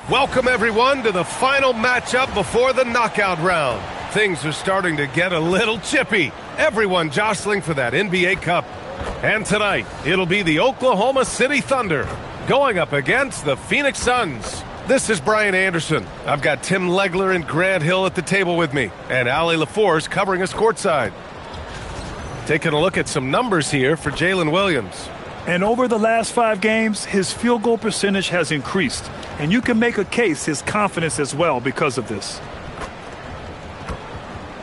Welcome, everyone, to the final matchup before the knockout round. Things are starting to get a little chippy. Everyone jostling for that NBA Cup. And tonight, it'll be the Oklahoma City Thunder going up against the Phoenix Suns. This is Brian Anderson. I've got Tim Legler and Grant Hill at the table with me, and Allie LaForce covering us courtside. Taking a look at some numbers here for Jalen Williams. And over the last 5 games, his field goal percentage has increased. And you can make a case his confidence as well because of this.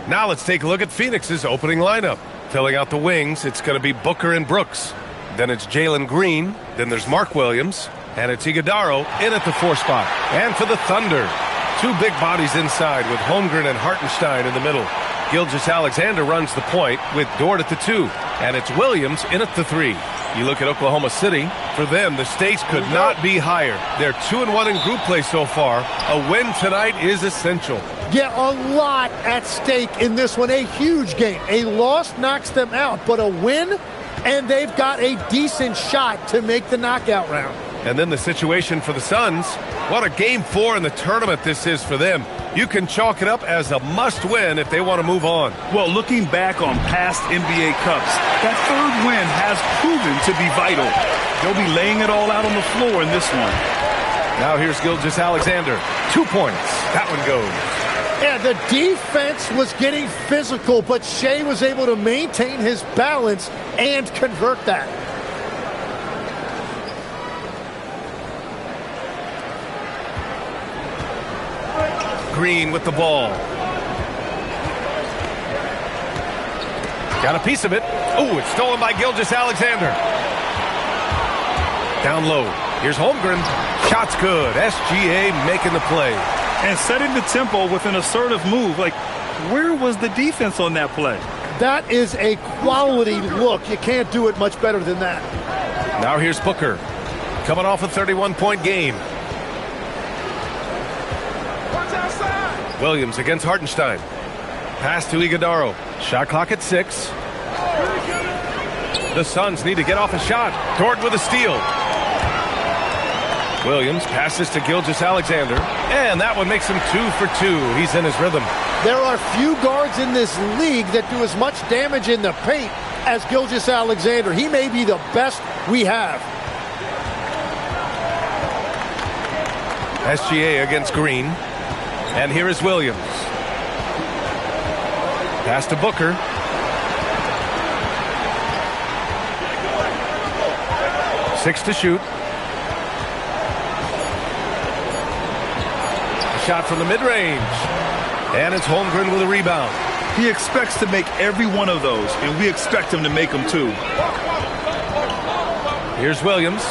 Now let's take a look at Phoenix's opening lineup. Filling out the wings, it's going to be Booker and Brooks. Then it's Jalen Green. Then there's Mark Williams. And it's Iguodala in at the 4 spot. And for the Thunder, 2 big bodies inside with Holmgren and Hartenstein in the middle. Gilgeous-Alexander runs the point with Dort at the 2. And it's Williams in at the 3. You look at Oklahoma City, for them, the stakes could not be higher. They're 2-1 in group play so far. A win tonight is essential. Yeah, a lot at stake in this one. A huge game. A loss knocks them out, but a win, and they've got a decent shot to make the knockout round. And then the situation for the Suns. What a game 4 in the tournament this is for them. You can chalk it up as a must-win if they want to move on. Well, looking back on past NBA Cups, that 3rd win has proven to be vital. They'll be laying it all out on the floor in this one. Now here's Gilgeous-Alexander. 2 points. That one goes. Yeah, the defense was getting physical, but Shea was able to maintain his balance and convert that. Green with the ball. Got a piece of it. Oh, it's stolen by Gilgeous-Alexander. Down low. Here's Holmgren. Shot's good. SGA making the play. And setting the tempo with an assertive move. Like, where was the defense on that play? That is a quality look. You can't do it much better than that. Now here's Booker. Coming off a 31-point game. Williams against Hartenstein. Pass to Iguodala. Shot clock at 6. The Suns need to get off a shot. Dort with a steal. Williams passes to Gilgeous-Alexander. And that one makes him 2 for 2. He's in his rhythm. There are few guards in this league that do as much damage in the paint as Gilgeous-Alexander. He may be the best we have. SGA against Green. And here is Williams. Pass to Booker. Six to shoot. A shot from the mid-range. And it's Holmgren with a rebound. He expects to make every one of those, and we expect him to make them too. Here's Williams.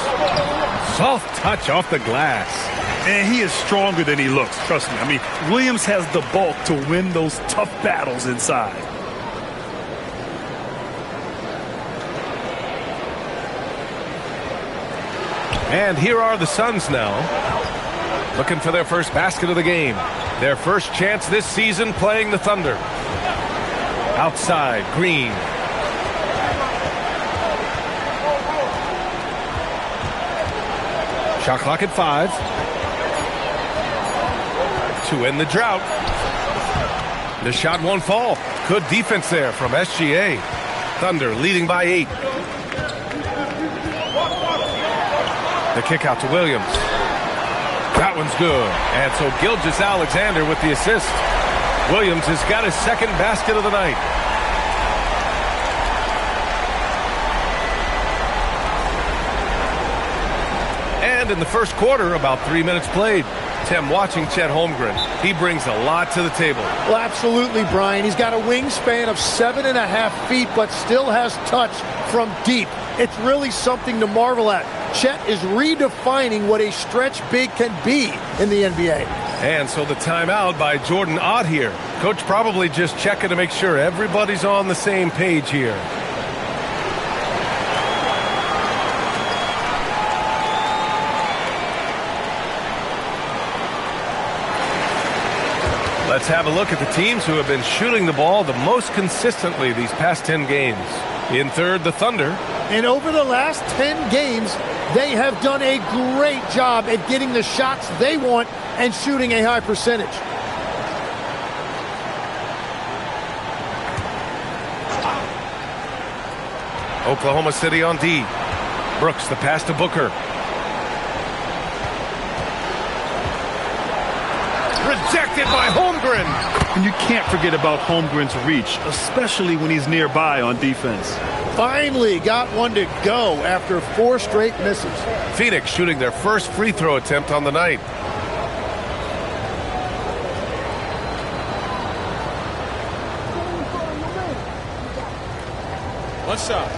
Soft touch off the glass. And he is stronger than he looks, trust me. I mean, Williams has the bulk to win those tough battles inside. And here are the Suns now, looking for their first basket of the game. Their first chance this season playing the Thunder. Outside, Green. Shot clock at 5. To end the drought. The shot won't fall. Good defense there from SGA. Thunder leading by 8. The kick out to Williams. That one's good. And so Gilgeous-Alexander with the assist. Williams has got his 2nd basket of the night. And in the first quarter, about 3 minutes played. Tim, watching Chet Holmgren, he brings a lot to the table. Well, absolutely, Brian. He's got a wingspan of 7.5 feet, but still has touch from deep. It's really something to marvel at. Chet is redefining what a stretch big can be in the NBA. And so the timeout by Jordan Ott here. Coach probably just checking to make sure everybody's on the same page here. Let's have a look at the teams who have been shooting the ball the most consistently these past 10 games. In third, the Thunder. And over the last 10 games, They have done a great job at getting the shots they want and shooting a high percentage. Oklahoma City on D. Brooks, the pass to Booker. Rejected by Holmgren. And you can't forget about Holmgren's reach, especially when he's nearby on defense. Finally got one to go after 4 straight misses. Phoenix shooting their first free throw attempt on the night. One shot.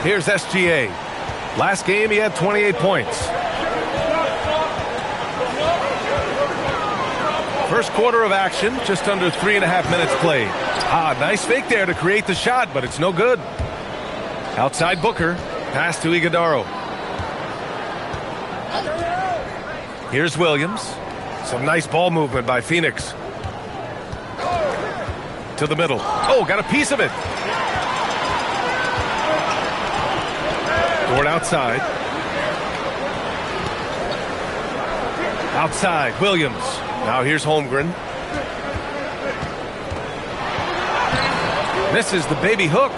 Here's SGA. Last game, he had 28 points. First quarter of action, just under 3.5 minutes played. Nice fake there to create the shot, but it's no good. Outside Booker, pass to Iguodaro. Here's Williams. Some nice ball movement by Phoenix. To the middle. Oh, got a piece of it. Dort outside. Outside, Williams. Now here's Holmgren. Misses the baby hook.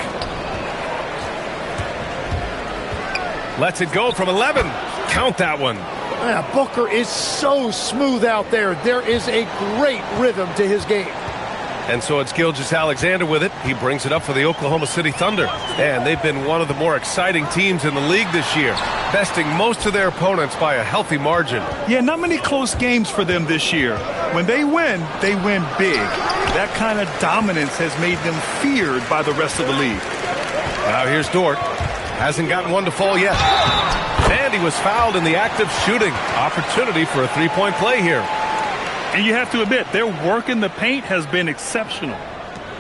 Lets it go from 11. Count that one. Yeah, Booker is so smooth out there. There is a great rhythm to his game. And so it's Gilgeous-Alexander with it. He brings it up for the Oklahoma City Thunder. And they've been one of the more exciting teams in the league this year, besting most of their opponents by a healthy margin. Yeah, not many close games for them this year. When they win big. That kind of dominance has made them feared by the rest of the league. Now here's Dort. Hasn't gotten one to fall yet. And he was fouled in the act of shooting. Opportunity for a three-point play here. And you have to admit, their work in the paint has been exceptional.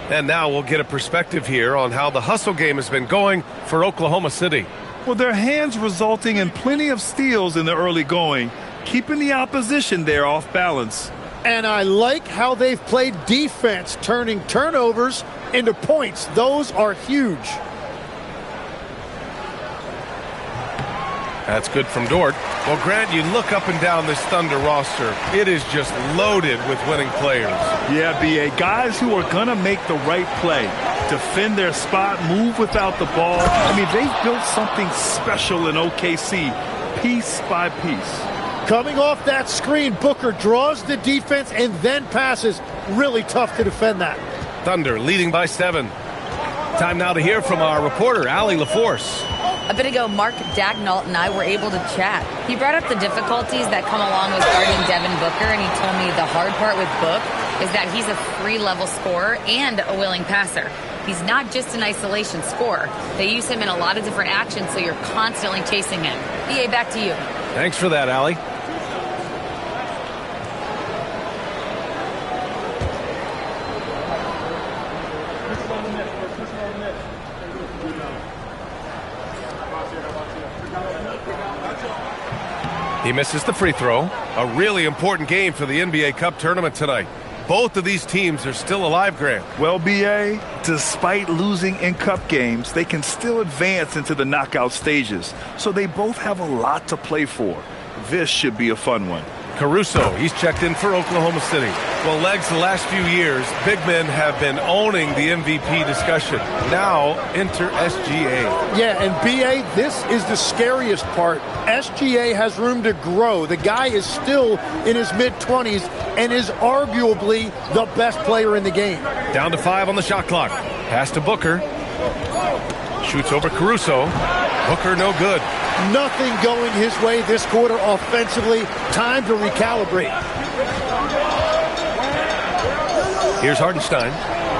And now we'll get a perspective here on how the hustle game has been going for Oklahoma City. Well, their hands resulting in plenty of steals in the early going, keeping the opposition there off balance. And I like how they've played defense, turning turnovers into points. Those are huge. That's good from Dort. Well, Grant, you look up and down this Thunder roster. It is just loaded with winning players. Yeah, B.A. Guys who are going to make the right play, defend their spot, move without the ball. I mean, they've built something special in OKC, piece by piece. Coming off that screen, Booker draws the defense and then passes. Really tough to defend that. Thunder leading by 7. Time now to hear from our reporter, Allie LaForce. A bit ago, Mark Dagnall and I were able to chat. He brought up the difficulties that come along with guarding Devin Booker, and he told me the hard part with Book is that he's a free-level scorer and a willing passer. He's not just an isolation scorer. They use him in a lot of different actions, so you're constantly chasing him. BA, back to you. Thanks for that, Allie. He misses the free throw. A really important game for the NBA Cup tournament tonight. Both of these teams are still alive, Grant. Well, B.A., despite losing in cup games, they can still advance into the knockout stages. So they both have a lot to play for. This should be a fun one. Caruso, he's checked in for Oklahoma City. Well, Legs, the last few years, big men have been owning the MVP discussion. Now, enter SGA. Yeah, and BA, this is the scariest part. SGA has room to grow. The guy is still in his mid-20s and is arguably the best player in the game. Down to 5 on the shot clock. Pass to Booker. Shoots over Caruso. Booker no good. Nothing going his way this quarter offensively. Time to recalibrate. Here's Hartenstein.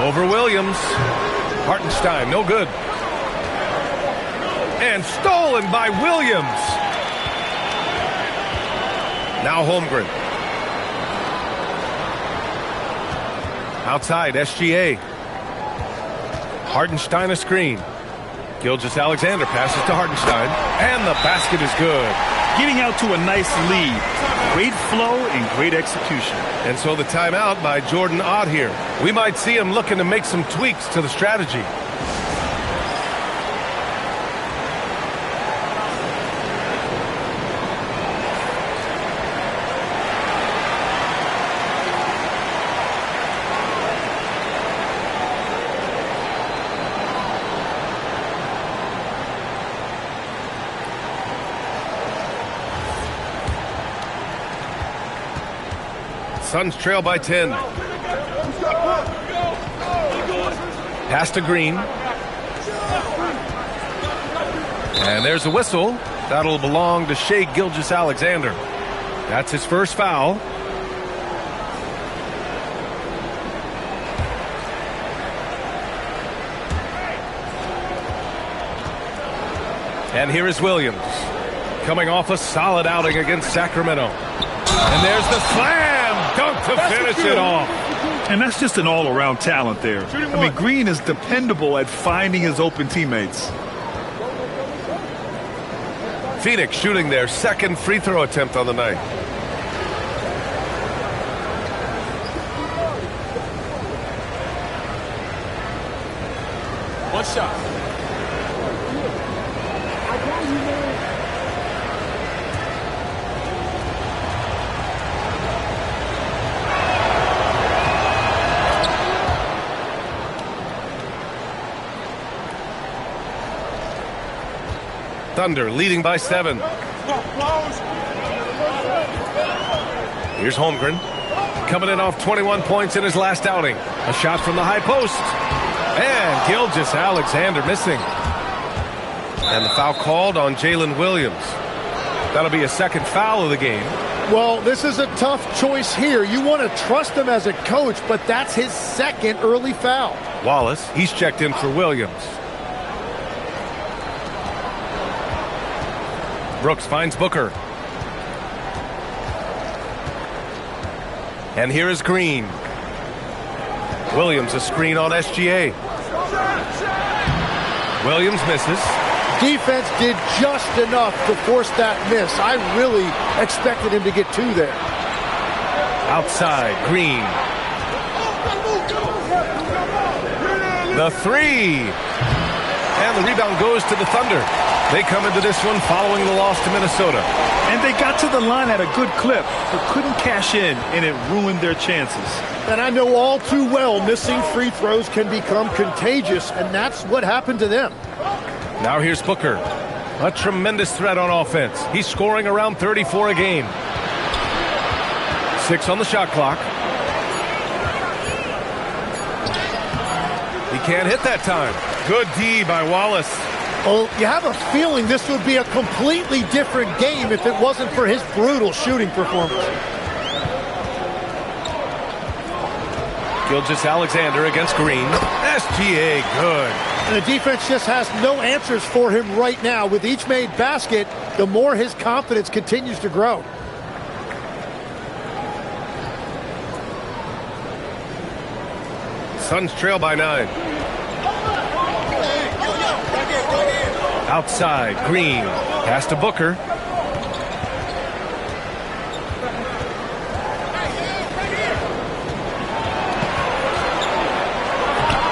Over Williams. Hartenstein, no good. And stolen by Williams. Now Holmgren. Outside, SGA. Hartenstein a screen. Gilgeous-Alexander passes to Hartenstein, and the basket is good. Getting out to a nice lead. Great flow and great execution. And so the timeout by Jordan Ott here. We might see him looking to make some tweaks to the strategy. Suns trail by 10. Pass to Green. And there's a whistle. That'll belong to Shai Gilgeous-Alexander. That's his first foul. And here is Williams, coming off a solid outing against Sacramento. And there's the slam dunk to finish it off. And that's just an all-around talent there. I mean, Green is dependable at finding his open teammates. Phoenix shooting their second free throw attempt on the night. One shot. Thunder leading by 7. Here's Holmgren, coming in off 21 points in his last outing. A shot from the high post. And Gilgeous-Alexander missing. And the foul called on Jalen Williams. That'll be a second foul of the game. Well, this is a tough choice here. You want to trust him as a coach, but that's his second early foul. Wallace, he's checked in for Williams. Brooks finds Booker. And here is Green. Williams a screen on SGA. Williams misses. Defense did just enough to force that miss. I really expected him to get 2 there. Outside, Green. The 3. And the rebound goes to the Thunder. They come into this one following the loss to Minnesota. And they got to the line at a good clip, but couldn't cash in, and it ruined their chances. And I know all too well missing free throws can become contagious, and that's what happened to them. Now here's Booker. A tremendous threat on offense. He's scoring around 34 a game. 6 on the shot clock. He can't hit that time. Good D by Wallace. Oh, you have a feeling this would be a completely different game if it wasn't for his brutal shooting performance. Gilgeous-Alexander against Green. SGA, good. And the defense just has no answers for him right now. With each made basket, the more his confidence continues to grow. Suns trail by 9. Outside, Green. Pass to Booker.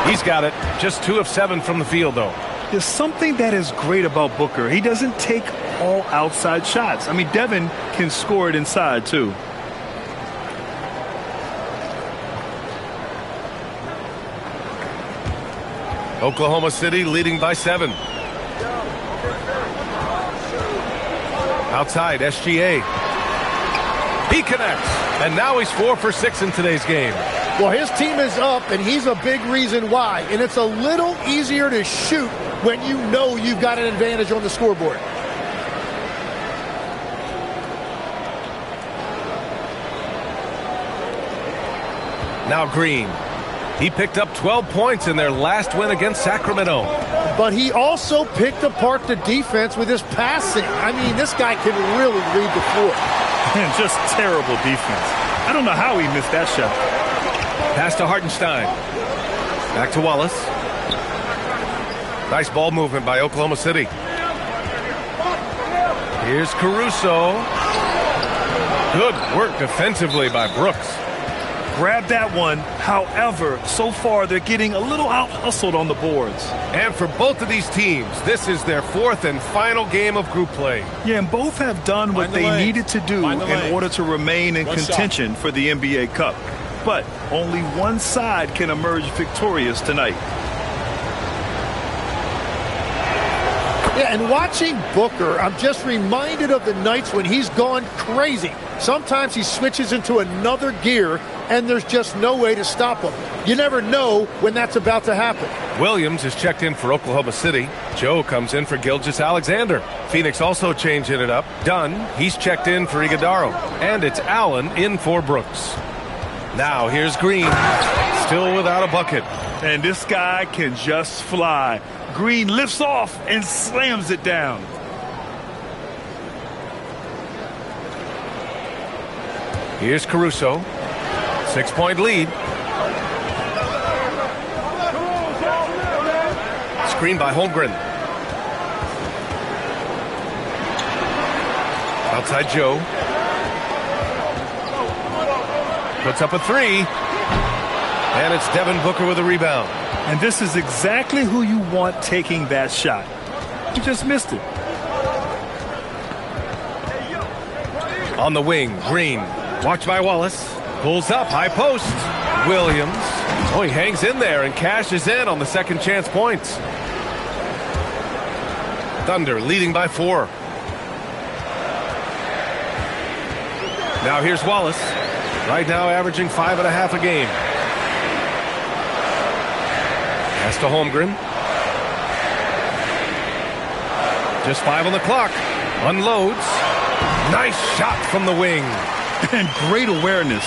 He's got it. Just 2 of 7 from the field, though. There's something that is great about Booker. He doesn't take all outside shots. I mean, Devin can score it inside, too. Oklahoma City leading by 7. Outside, SGA. He connects. And now he's 4 for 6 in today's game. Well, his team is up, and he's a big reason why. And it's a little easier to shoot when you know you've got an advantage on the scoreboard. Now Green. He picked up 12 points in their last win against Sacramento. But he also picked apart the defense with his passing. I mean, this guy can really read the floor. And just terrible defense. I don't know how he missed that shot. Pass to Hartenstein. Back to Wallace. Nice ball movement by Oklahoma City. Here's Caruso. Good work defensively by Brooks. Grab that one. However, so far they're getting a little out-hustled on the boards. And for both of these teams, this is their fourth and final game of group play. Yeah, and both have done what they needed to do in order to remain in contention for the NBA Cup. But only one side can emerge victorious tonight. Yeah, and watching Booker, I'm just reminded of the nights when he's gone crazy. Sometimes he switches into another gear, and there's just no way to stop him. You never know when that's about to happen. Williams is checked in for Oklahoma City. Joe comes in for Gilgeous-Alexander. Phoenix also changing it up. Dunn, he's checked in for Iguodaro. And it's Allen in for Brooks. Now here's Green, still without a bucket. And this guy can just fly. Green lifts off and slams it down. Here's Caruso. 6-point lead. Screen by Holmgren. Outside Joe. Puts up a three. And it's Devin Booker with a rebound. And this is exactly who you want taking that shot. You just missed it. On the wing, Green. Watched by Wallace. Pulls up, high post. Williams. Oh, he hangs in there and cashes in on the second chance points. Thunder leading by 4. Now here's Wallace. Right now averaging 5.5 a game. Pass to Holmgren. Just 5 on the clock. Unloads. Nice shot from the wing. And great awareness.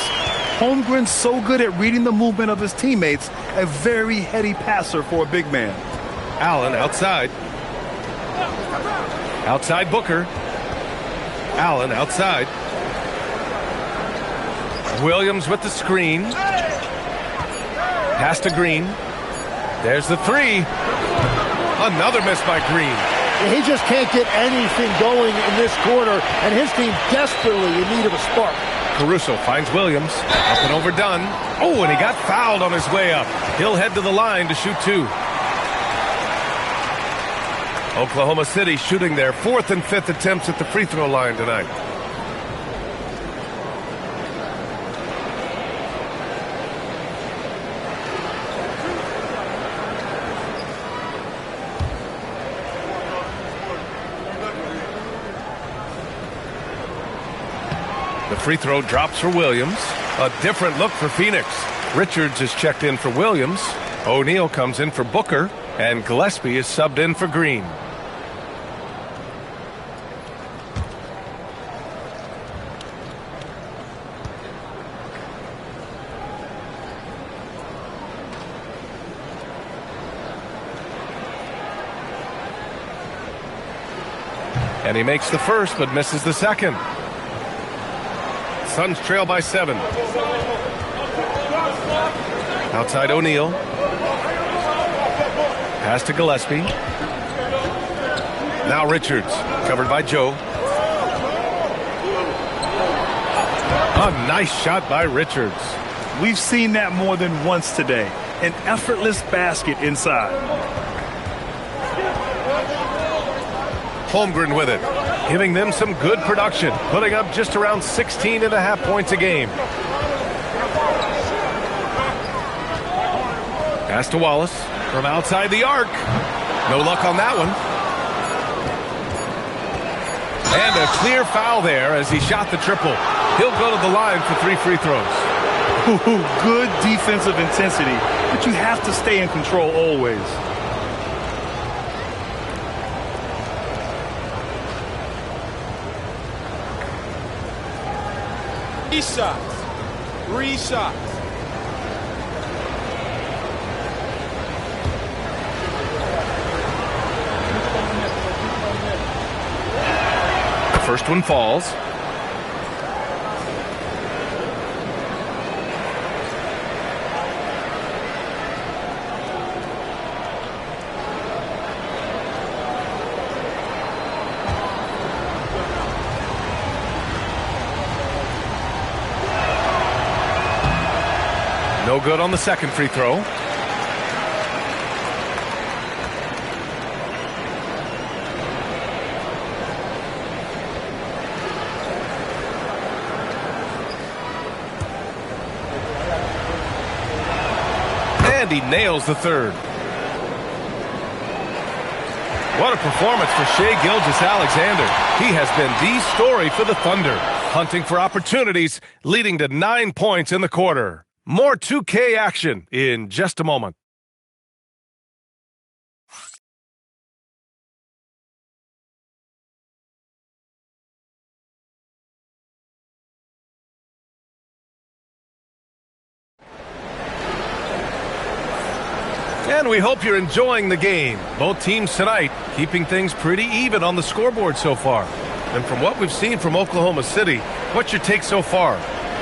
Holmgren's so good at reading the movement of his teammates. A very heady passer for a big man. Allen outside. Outside Booker. Allen outside. Williams with the screen. Pass to Green. There's the three. Another miss by Green. He just can't get anything going in this quarter, and his team desperately in need of a spark. Caruso finds Williams. Up and overdone. Oh, and he got fouled on his way up. He'll head to the line to shoot 2. Oklahoma City shooting their 4th and 5th attempts at the free throw line tonight. The free throw drops for Williams. A different look for Phoenix. Richards is checked in for Williams. O'Neal comes in for Booker. And Gillespie is subbed in for Green. And he makes the first, but misses the second. Suns trail by 7. Outside O'Neal. Pass to Gillespie. Now Richards, covered by Joe. A nice shot by Richards. We've seen that more than once today. An effortless basket inside. Holmgren with it, giving them some good production, putting up just around 16.5 points a game. Pass to Wallace from outside the arc. No luck on that one. And a clear foul there as he shot the triple. He'll go to the line for 3 free throws. Good defensive intensity, but you have to stay in control always. Three shots. The first one falls. No good on the second free throw. And he nails the third. What a performance for Shai Gilgeous-Alexander. He has been the story for the Thunder, hunting for opportunities, leading to 9 points in the quarter. More 2K action in just a moment. And we hope you're enjoying the game. Both teams tonight keeping things pretty even on the scoreboard so far. And from what we've seen from Oklahoma City, what's your take so far?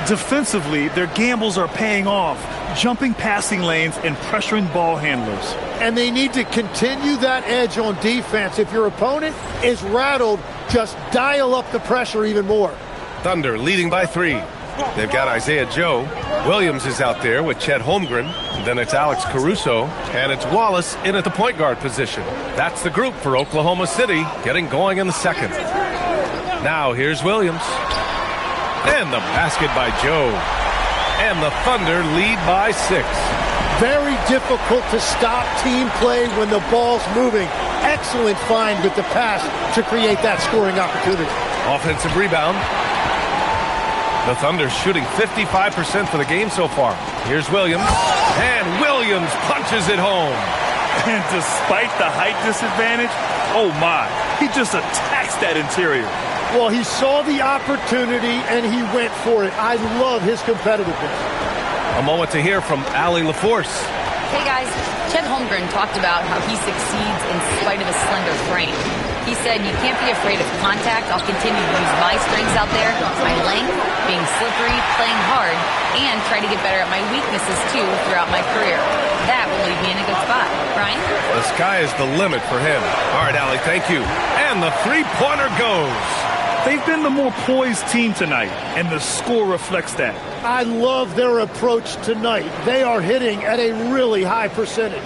Defensively, their gambles are paying off, jumping passing lanes and pressuring ball handlers. And they need to continue that edge on defense. If your opponent is rattled, just dial up the pressure even more. Thunder leading by 3. They've got Isaiah Joe. Williams is out there with Chet Holmgren. Then it's Alex Caruso. And it's Wallace in at the point guard position. That's the group for Oklahoma City getting going in the second. Now here's Williams. And the basket by Joe. And the Thunder lead by 6. Very difficult to stop team play when the ball's moving. Excellent find with the pass to create that scoring opportunity. Offensive rebound. The Thunder shooting 55% for the game so far. Here's Williams. And Williams punches it home. And despite the height disadvantage, oh my, he just attacks that interior. Well, he saw the opportunity and he went for it. I love his competitiveness. A moment to hear from Allie LaForce. Hey guys, Chet Holmgren talked about how he succeeds in spite of a slender frame. He said, you can't be afraid of contact. I'll continue to use my strengths out there, my length, being slippery, playing hard, and try to get better at my weaknesses too throughout my career. That will leave me in a good spot. Brian? The sky is the limit for him. All right, Allie, thank you. And the three-pointer goes. They've been the more poised team tonight, and the score reflects that. I love their approach tonight. They are hitting at a really high percentage.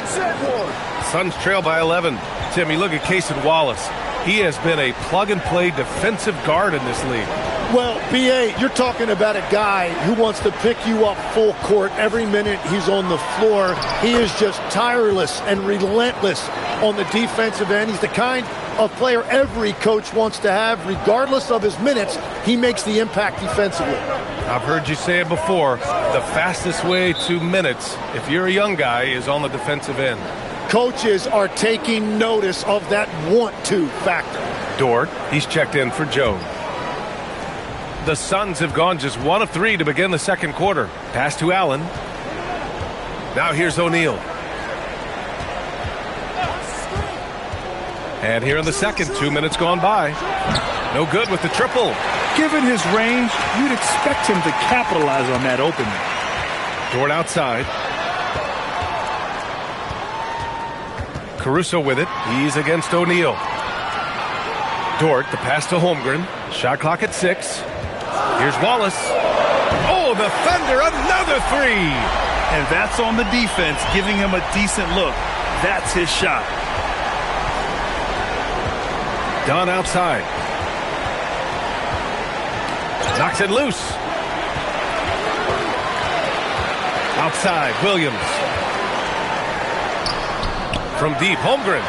Set one. Suns trail by 11. Tim, you look at Cason Wallace. He has been a plug-and-play defensive guard in this league. Well, B.A., you're talking about a guy who wants to pick you up full court every minute he's on the floor. He is just tireless and relentless on the defensive end. He's the kind of player every coach wants to have. Regardless of his minutes, he makes the impact defensively. I've heard you say it before. The fastest way to minutes, if you're a young guy, is on the defensive end. Coaches are taking notice of that want-to factor. Dort, he's checked in for Joe. The Suns have gone just 1 of 3 to begin the second quarter. Pass to Allen. Now here's O'Neal. And here in the second, 2 minutes gone by. No good with the triple. Given his range, you'd expect him to capitalize on that opening. Dort outside. Caruso with it. He's against O'Neal. Dort, the pass to Holmgren. Shot clock at 6. Here's Wallace. Oh, the Thunder, another 3. And that's on the defense, giving him a decent look. That's his shot. Dunn outside. Knocks it loose. Outside, Williams. From deep, Holmgren.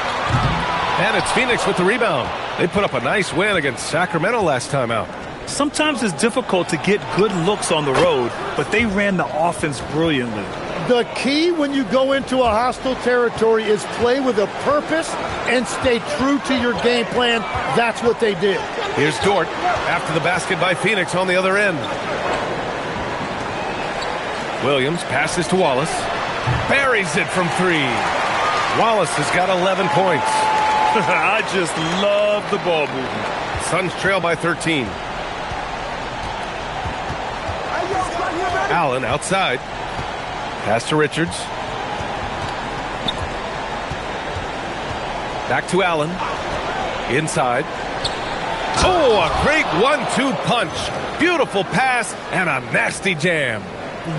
And it's Phoenix with the rebound. They put up a nice win against Sacramento last time out. Sometimes it's difficult to get good looks on the road, but they ran the offense brilliantly. The key when you go into a hostile territory is play with a purpose and stay true to your game plan. That's what they did. Here's Dort after the basket by Phoenix on the other end. Williams passes to Wallace. Buries it from 3. Wallace has got 11 points. I just love the ball movement. Suns trail by 13. Allen outside. Pass to Richards. Back to Allen. Inside. Oh, a great 1-2 punch. Beautiful pass and a nasty jam.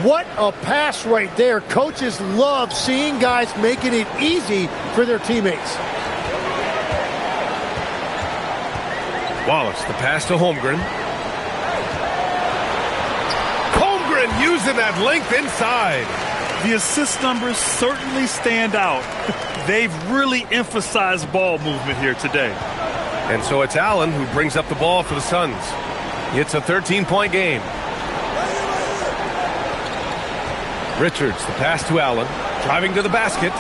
What a pass right there. Coaches love seeing guys making it easy for their teammates. Wallace, the pass to Holmgren. Holmgren using that length inside. The assist numbers certainly stand out. They've really emphasized ball movement here today. And so it's Allen who brings up the ball for the Suns. It's a 13-point game. Richards, the pass to Allen, driving to the basket.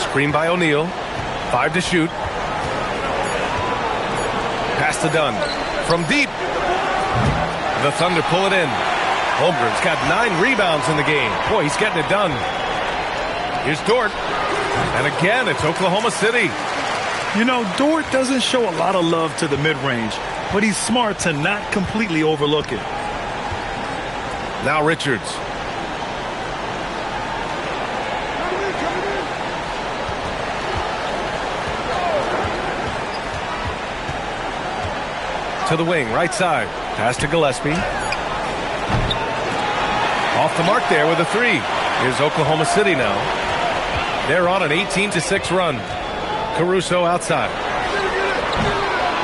Screen by O'Neal. 5 to shoot. Pass to Dunn. From deep. The Thunder pull it in. Holmgren's got 9 rebounds in the game. Boy, he's getting it done. Here's Dort. And again, it's Oklahoma City. You know, Dort doesn't show a lot of love to the mid-range, but he's smart to not completely overlook it. Now Richards. To the wing, right side. Pass to Gillespie. Off the mark there with a 3. Here's Oklahoma City now. They're on an 18-6 run. Caruso outside.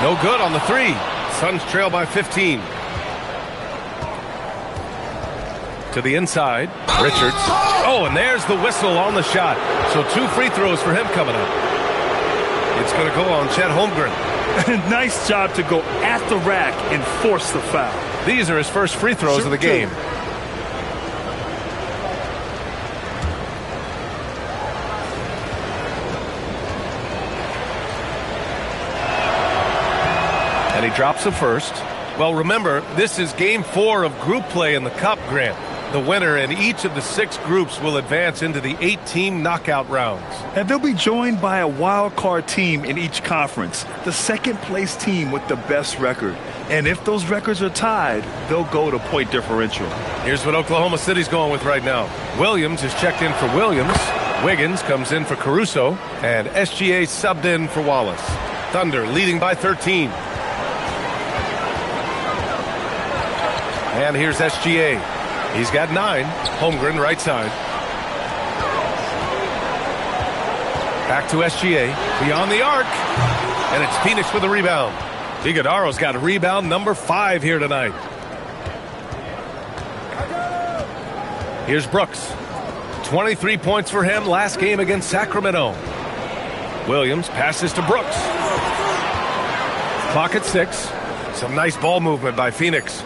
No good on the 3. Suns trail by 15. To the inside. Richards. Oh, and there's the whistle on the shot. So 2 free throws for him coming up. It's going to go on Chet Holmgren. Nice job to go at the rack and force the foul. These are his first free throws of the game. And he drops the first. Well, remember, this is game 4 of group play in the Cup, Grant. The winner in each of the 6 groups will advance into the 8-team knockout rounds. And they'll be joined by a wild card team in each conference, the second-place team with the best record. And if those records are tied, they'll go to point differential. Here's what Oklahoma City's going with right now. Williams is checked in for Williams. Wiggins comes in for Caruso. And SGA subbed in for Wallace. Thunder leading by 13. And here's SGA. He's got 9. Holmgren right side. Back to SGA. Beyond the arc. And it's Phoenix with a rebound. Iguodaro's got rebound number 5 here tonight. Here's Brooks. 23 points for him last game against Sacramento. Williams passes to Brooks. Clock at 6. Some nice ball movement by Phoenix.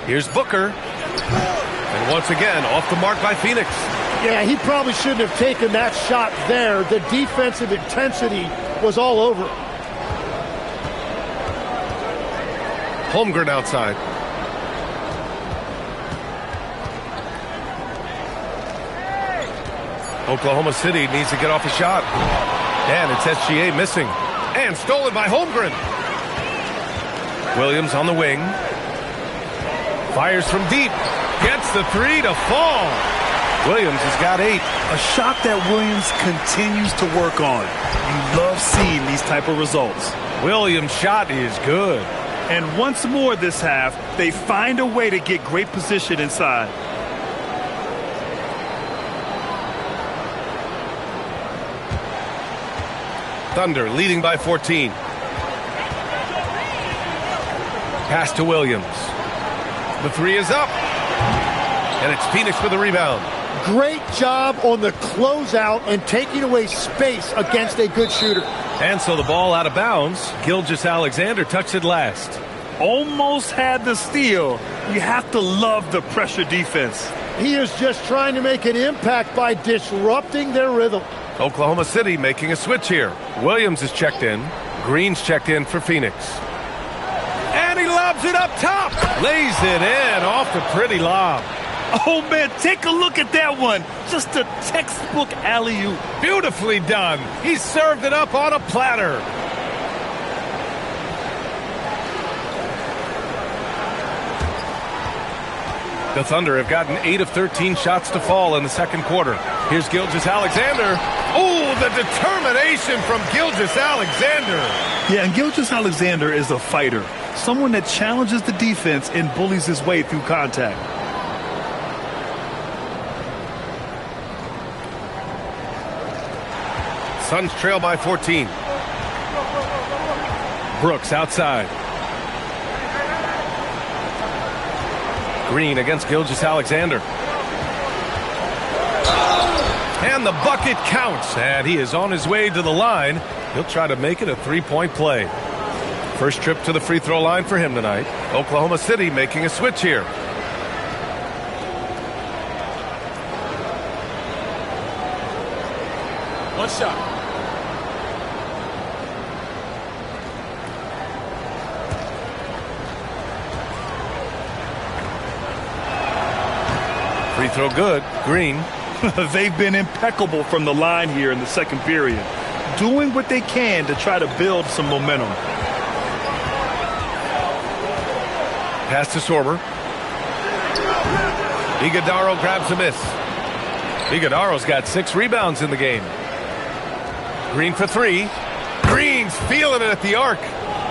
Here's Booker. And once again, off the mark by Phoenix. Yeah, he probably shouldn't have taken that shot there. The defensive intensity was all over. Holmgren outside. Oklahoma City needs to get off a shot. And it's SGA missing. And stolen by Holmgren. Williams on the wing. Fires from deep. Gets the 3 to fall. Williams has got 8. A shot that Williams continues to work on. You love seeing these type of results. Williams' shot is good. And once more this half, they find a way to get great position inside. Thunder leading by 14. Pass to Williams. The 3 is up. And it's Phoenix with a rebound. Great job on the closeout and taking away space against a good shooter. And so the ball out of bounds. Gilgeous-Alexander touched it last. Almost had the steal. You have to love the pressure defense. He is just trying to make an impact by disrupting their rhythm. Oklahoma City making a switch here. Williams is checked in. Green's checked in for Phoenix. And he lobs it up top. Lays it in off the pretty lob. Oh, man, take a look at that one. Just a textbook alley-oop. Beautifully done. He served it up on a platter. The Thunder have gotten 8 of 13 shots to fall in the second quarter. Here's Gilgeous-Alexander. Oh, the determination from Gilgeous-Alexander. Yeah, and Gilgeous-Alexander is a fighter, someone that challenges the defense and bullies his way through contact. Suns trail by 14. Brooks outside. Green against Gilgeous-Alexander. And the bucket counts, and he is on his way to the line. He'll try to make it a three-point play. First trip to the free throw line for him tonight. Oklahoma City making a switch here. One shot. Free throw good. Green. They've been impeccable from the line here in the second period, doing what they can to try to build some momentum. Pass to Sorber. Iguodaro grabs a miss. Iguodaro's got 6 rebounds in the game. Green for 3. Green's feeling it at the arc.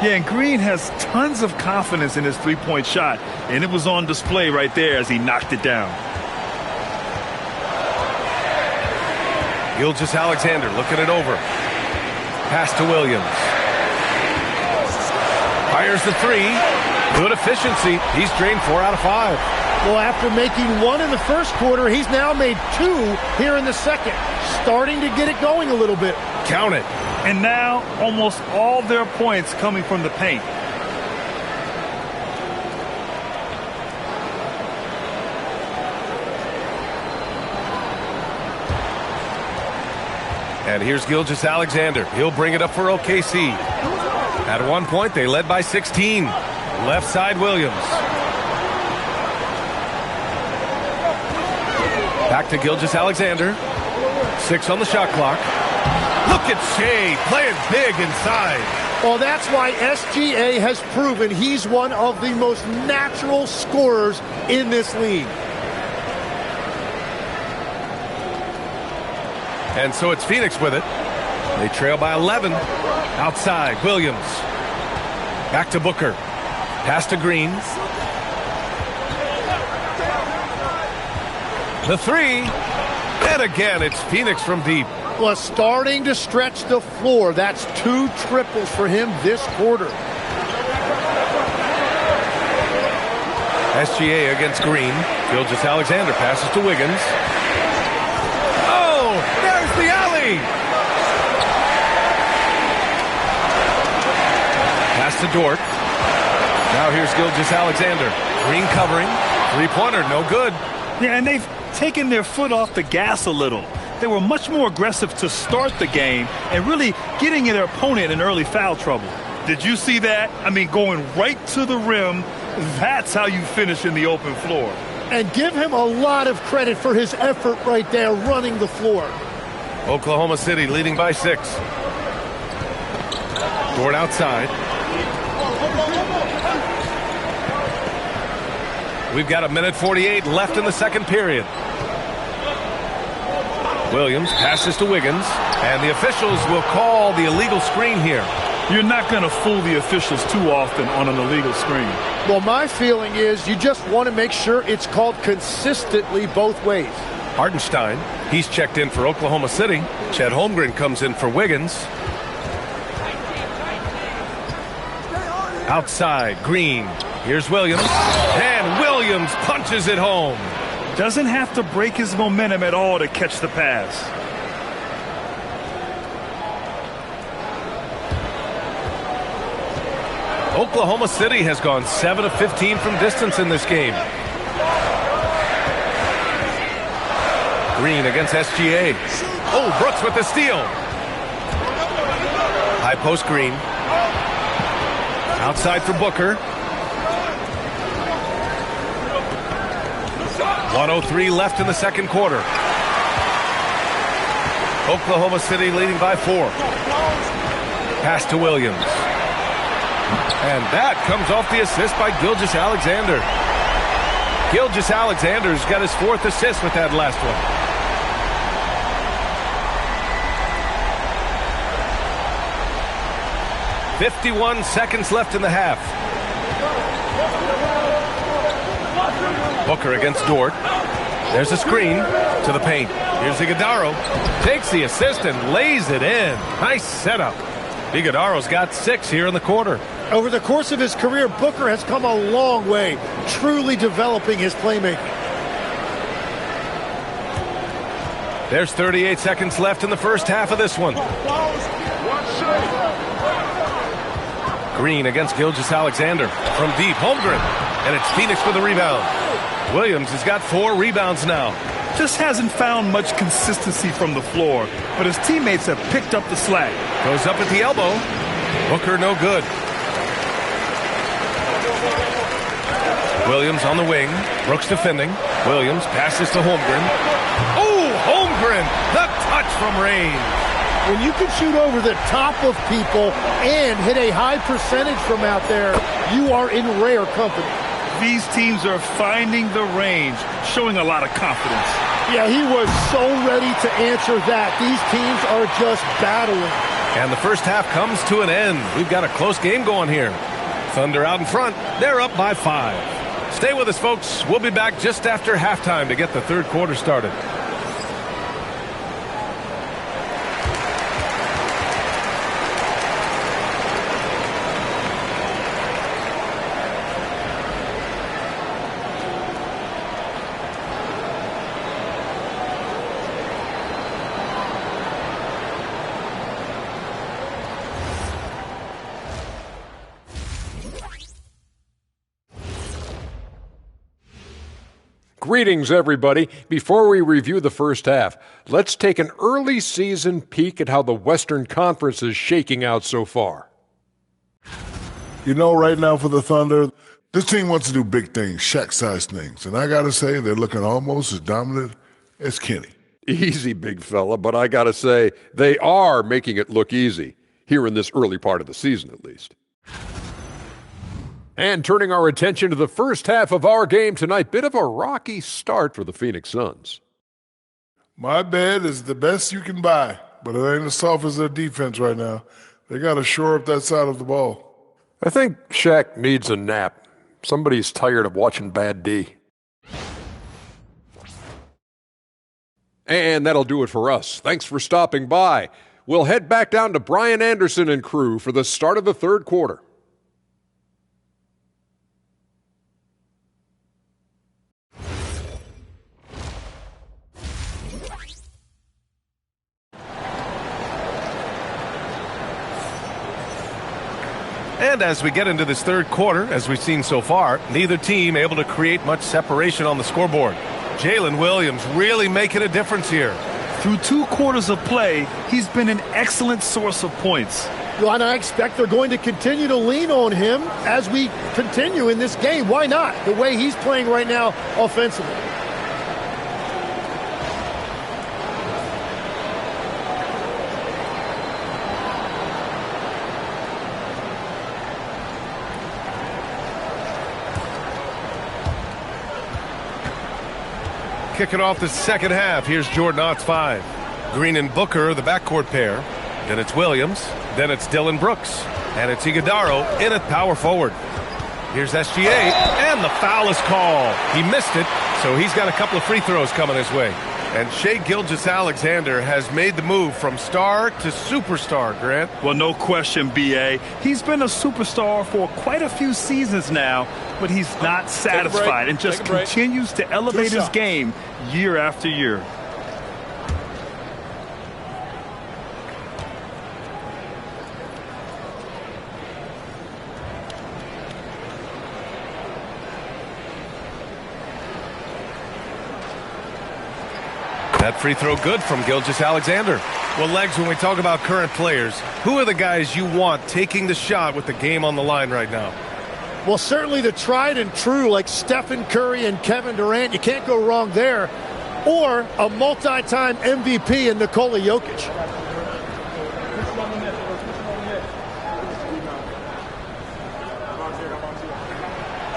Yeah, and Green has tons of confidence in his three-point shot, and it was on display right there as he knocked it down. Gilgeous-Alexander looking it over. Pass to Williams. Fires the 3. Good efficiency. He's drained 4 out of 5. Well, after making 1 in the first quarter, he's now made 2 here in the second. Starting to get it going a little bit. Count it. And now almost all their points coming from the paint. And here's Gilgeous-Alexander. He'll bring it up for OKC. At one point, they led by 16. Left side, Williams. Back to Gilgeous-Alexander. 6 on the shot clock. Look at Shea playing big inside. Well, that's why SGA has proven he's one of the most natural scorers in this league. And so it's Phoenix with it. They trail by 11. Outside, Williams. Back to Booker. Pass to Green. The 3. And again, it's Phoenix from deep. Well, starting to stretch the floor. That's 2 triples for him this quarter. SGA against Green. Gilgeous-Alexander passes to Wiggins. Oh, there's the alley. Pass to Dort. Now here's Gilgeous-Alexander. Green covering. Three-pointer, no good. Yeah, and they've taken their foot off the gas a little. They were much more aggressive to start the game and really getting their opponent in early foul trouble. Did you see that? I mean, going right to the rim, that's how you finish in the open floor. And give him a lot of credit for his effort right there running the floor. Oklahoma City leading by 6. Dort outside. We've got 1:48 left in the second period. Williams passes to Wiggins, and the officials will call the illegal screen here. You're not going to fool the officials too often on an illegal screen. Well, my feeling is you just want to make sure it's called consistently both ways. Hartenstein, he's checked in for Oklahoma City. Chet Holmgren comes in for Wiggins. Outside, Green. Here's Williams. And Williams punches it home. Doesn't have to break his momentum at all to catch the pass. Oklahoma City has gone 7 of 15 from distance in this game. Green against SGA. Oh, Brooks with the steal. High post Green. Outside for Booker. 1:03 left in the second quarter. Oklahoma City leading by 4. Pass to Williams. And that comes off the assist by Gilgeous-Alexander. Gilgeous-Alexander's got his 4th assist with that last one. 51 seconds left in the half. Booker against Dort. There's a screen to the paint. Here's Iguodaro. Takes the assist and lays it in. Nice setup. Iguodaro's got 6 here in the quarter. Over the course of his career, Booker has come a long way, truly developing his playmaking. There's 38 seconds left in the first half of this one. Green against Gilgeous-Alexander from deep. Holmgren. And it's Phoenix with the rebound. Williams has got 4 rebounds now. Just hasn't found much consistency from the floor, but his teammates have picked up the slack. Goes up at the elbow. Booker no good. Williams on the wing. Brooks defending. Williams passes to Holmgren. Oh, Holmgren! The touch from range. When you can shoot over the top of people and hit a high percentage from out there, you are in rare company. These teams are finding the range, showing a lot of confidence. Yeah, he was so ready to answer that. These teams are just battling. And the first half comes to an end. We've got a close game going here. Thunder out in front. They're up by 5. Stay with us, folks. We'll be back just after halftime to get the third quarter started. Greetings, everybody. Before we review the first half, let's take an early season peek at how the Western Conference is shaking out so far. You know, right now for the Thunder, this team wants to do big things, Shaq-sized things. And I got to say, they're looking almost as dominant as Kenny. Easy, big fella, but I got to say, they are making it look easy, here in this early part of the season at least. And turning our attention to the first half of our game tonight, bit of a rocky start for the Phoenix Suns. My bed is the best you can buy, but it ain't as soft as their defense right now. They got to shore up that side of the ball. I think Shaq needs a nap. Somebody's tired of watching bad D. And that'll do it for us. Thanks for stopping by. We'll head back down to Brian Anderson and crew for the start of the third quarter. And as we get into this third quarter, as we've seen so far, neither team able to create much separation on the scoreboard. Jalen Williams really making a difference here. Through 2 quarters of play, he's been an excellent source of points. Well, and I expect they're going to continue to lean on him as we continue in this game. Why not? The way he's playing right now offensively. Kicking off the second half, here's Jordan Ott's 5. Green and Booker, the backcourt pair. Then it's Williams. Then it's Dillon Brooks. And it's Iguodaro in at power forward. Here's SGA, and the foul is called. He missed it, so he's got a couple of free throws coming his way. And Shai Gilgeous-Alexander has made the move from star to superstar, Grant. Well, no question, B.A. He's been a superstar for quite a few seasons now, but he's not satisfied and just continues to elevate his game year after year. That free throw good from Gilgeous-Alexander. Well, Legs, when we talk about current players, who are the guys you want taking the shot with the game on the line right now? Well, certainly the tried and true like Stephen Curry and Kevin Durant. You can't go wrong there. Or a multi-time MVP in Nikola Jokic.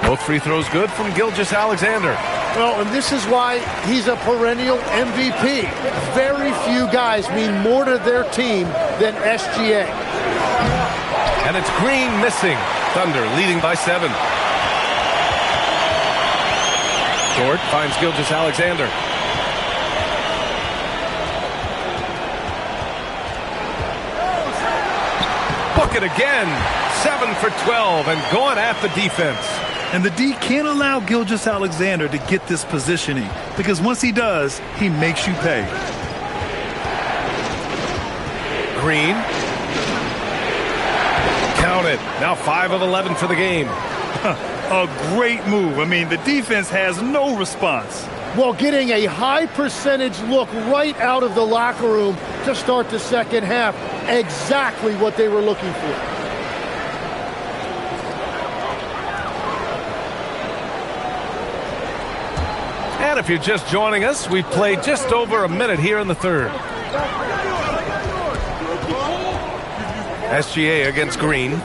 Both free throws good from Gilgeous-Alexander. Well, and this is why he's a perennial MVP. Very few guys mean more to their team than SGA. and it's Green missing. Thunder leading by 7. Dort finds Gilgeous-Alexander. Book it again. 7 for 12 and going at the defense. And the D can't allow Gilgeous-Alexander to get this positioning, because once he does, he makes you pay. Green. Count it. Now 5 of 11 for the game. A great move. I mean, the defense has no response. Well, getting a high percentage look right out of the locker room to start the second half. Exactly what they were looking for. And if you're just joining us, we've played just over a minute here in the third. SGA against Green.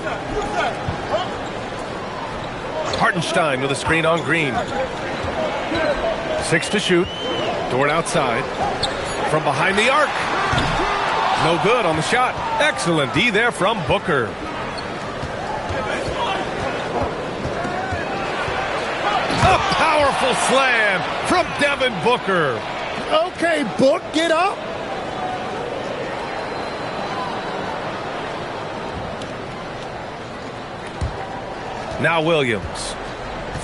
Hartenstein with a screen on Green. 6 to shoot. Dort outside. From behind the arc. No good on the shot. Excellent D there from Booker. A powerful slam from Devin Booker. Okay, Book, get up. Now Williams.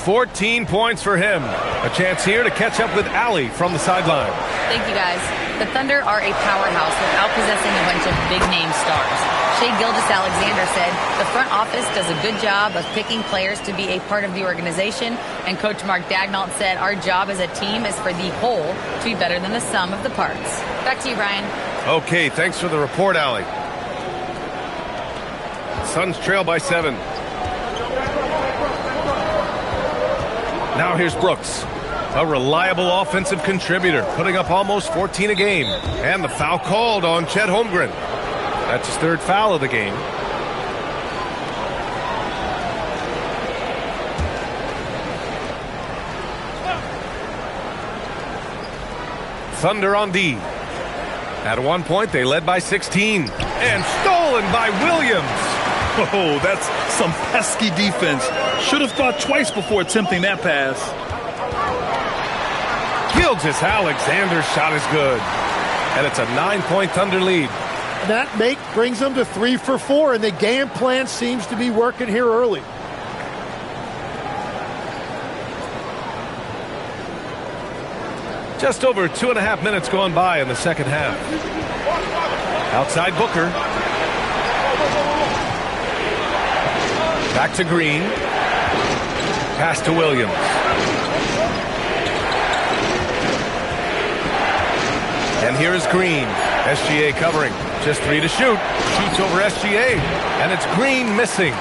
14 points for him. A chance here to catch up with Allie from the sideline. Thank you, guys. The Thunder are a powerhouse without possessing a bunch of big-name stars. Shai Gilgeous-Alexander said the front office does a good job of picking players to be a part of the organization, and Coach Mark Daigneault said our job as a team is for the whole to be better than the sum of the parts. Back to you, Brian. Okay, thanks for the report, Allie. Suns trail by 7. Now here's Brooks, a reliable offensive contributor, putting up almost 14 a game. And the foul called on Chet Holmgren. That's his 3rd foul of the game. Thunder on D. At one point, they led by 16. And stolen by Williams. Oh, that's some pesky defense. Should have thought twice before attempting that pass. Gilgeous-Alexander's shot is good. And it's a 9-point Thunder lead. That make brings them to 3 for 4, and the game plan seems to be working here early. Just over 2.5 minutes gone by in the second half. Outside Booker. Back to Green. Pass to Williams. And here is Green. SGA covering. Just 3 to shoot. Shoots over SGA. And it's Green missing.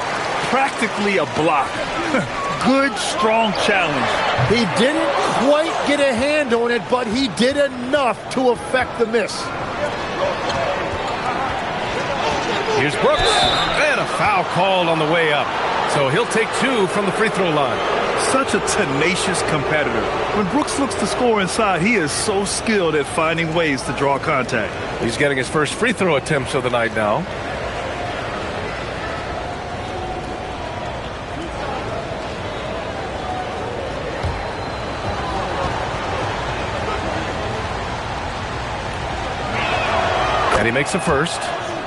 Practically a block. Good, strong challenge. He didn't quite get a hand on it, but he did enough to affect the miss. Here's Brooks. And a foul called on the way up. So he'll take 2 from the free throw line. Such a tenacious competitor. When Brooks looks to score inside, he is so skilled at finding ways to draw contact. He's getting his first free throw attempts of the night now. And he makes the first.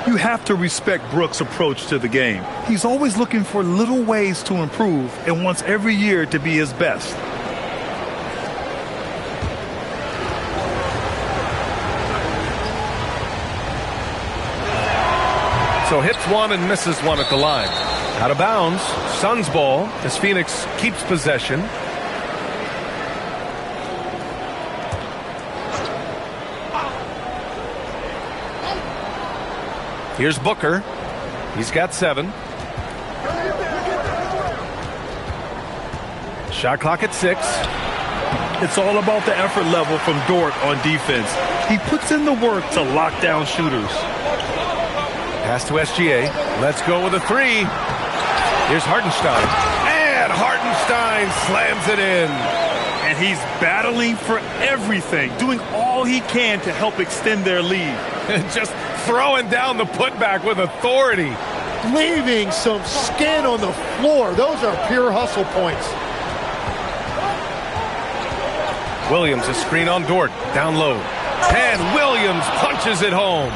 You have to respect Brooks' approach to the game. He's always looking for little ways to improve and wants every year to be his best. So hits 1 and misses 1 at the line. Out of bounds, Suns ball as Phoenix keeps possession. Here's Booker. He's got 7. Shot clock at 6. It's all about the effort level from Dort on defense. He puts in the work to lock down shooters. Pass to SGA. Let's go with a 3. Here's Hartenstein. And Hartenstein slams it in. And he's battling for everything, doing all he can to help extend their lead. Just throwing down the putback with authority. leaving some skin on the floor. Those are pure hustle points. Williams, a screen on Dort, down low. And Williams punches it home.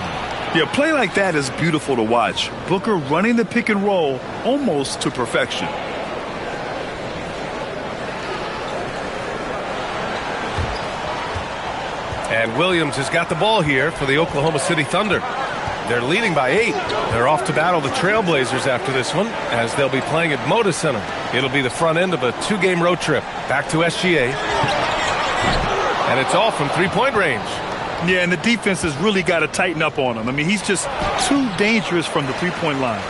Yeah, play like that is beautiful to watch. Booker running the pick and roll almost to perfection. And Williams has got the ball here for the Oklahoma City Thunder. They're leading by 8. They're off to battle the Trailblazers after this one, as they'll be playing at Moda Center. It'll be the front end of a 2-game road trip back to SGA. And it's all from three-point range. Yeah, and the defense has really got to tighten up on him. I mean, he's just too dangerous from the three-point line.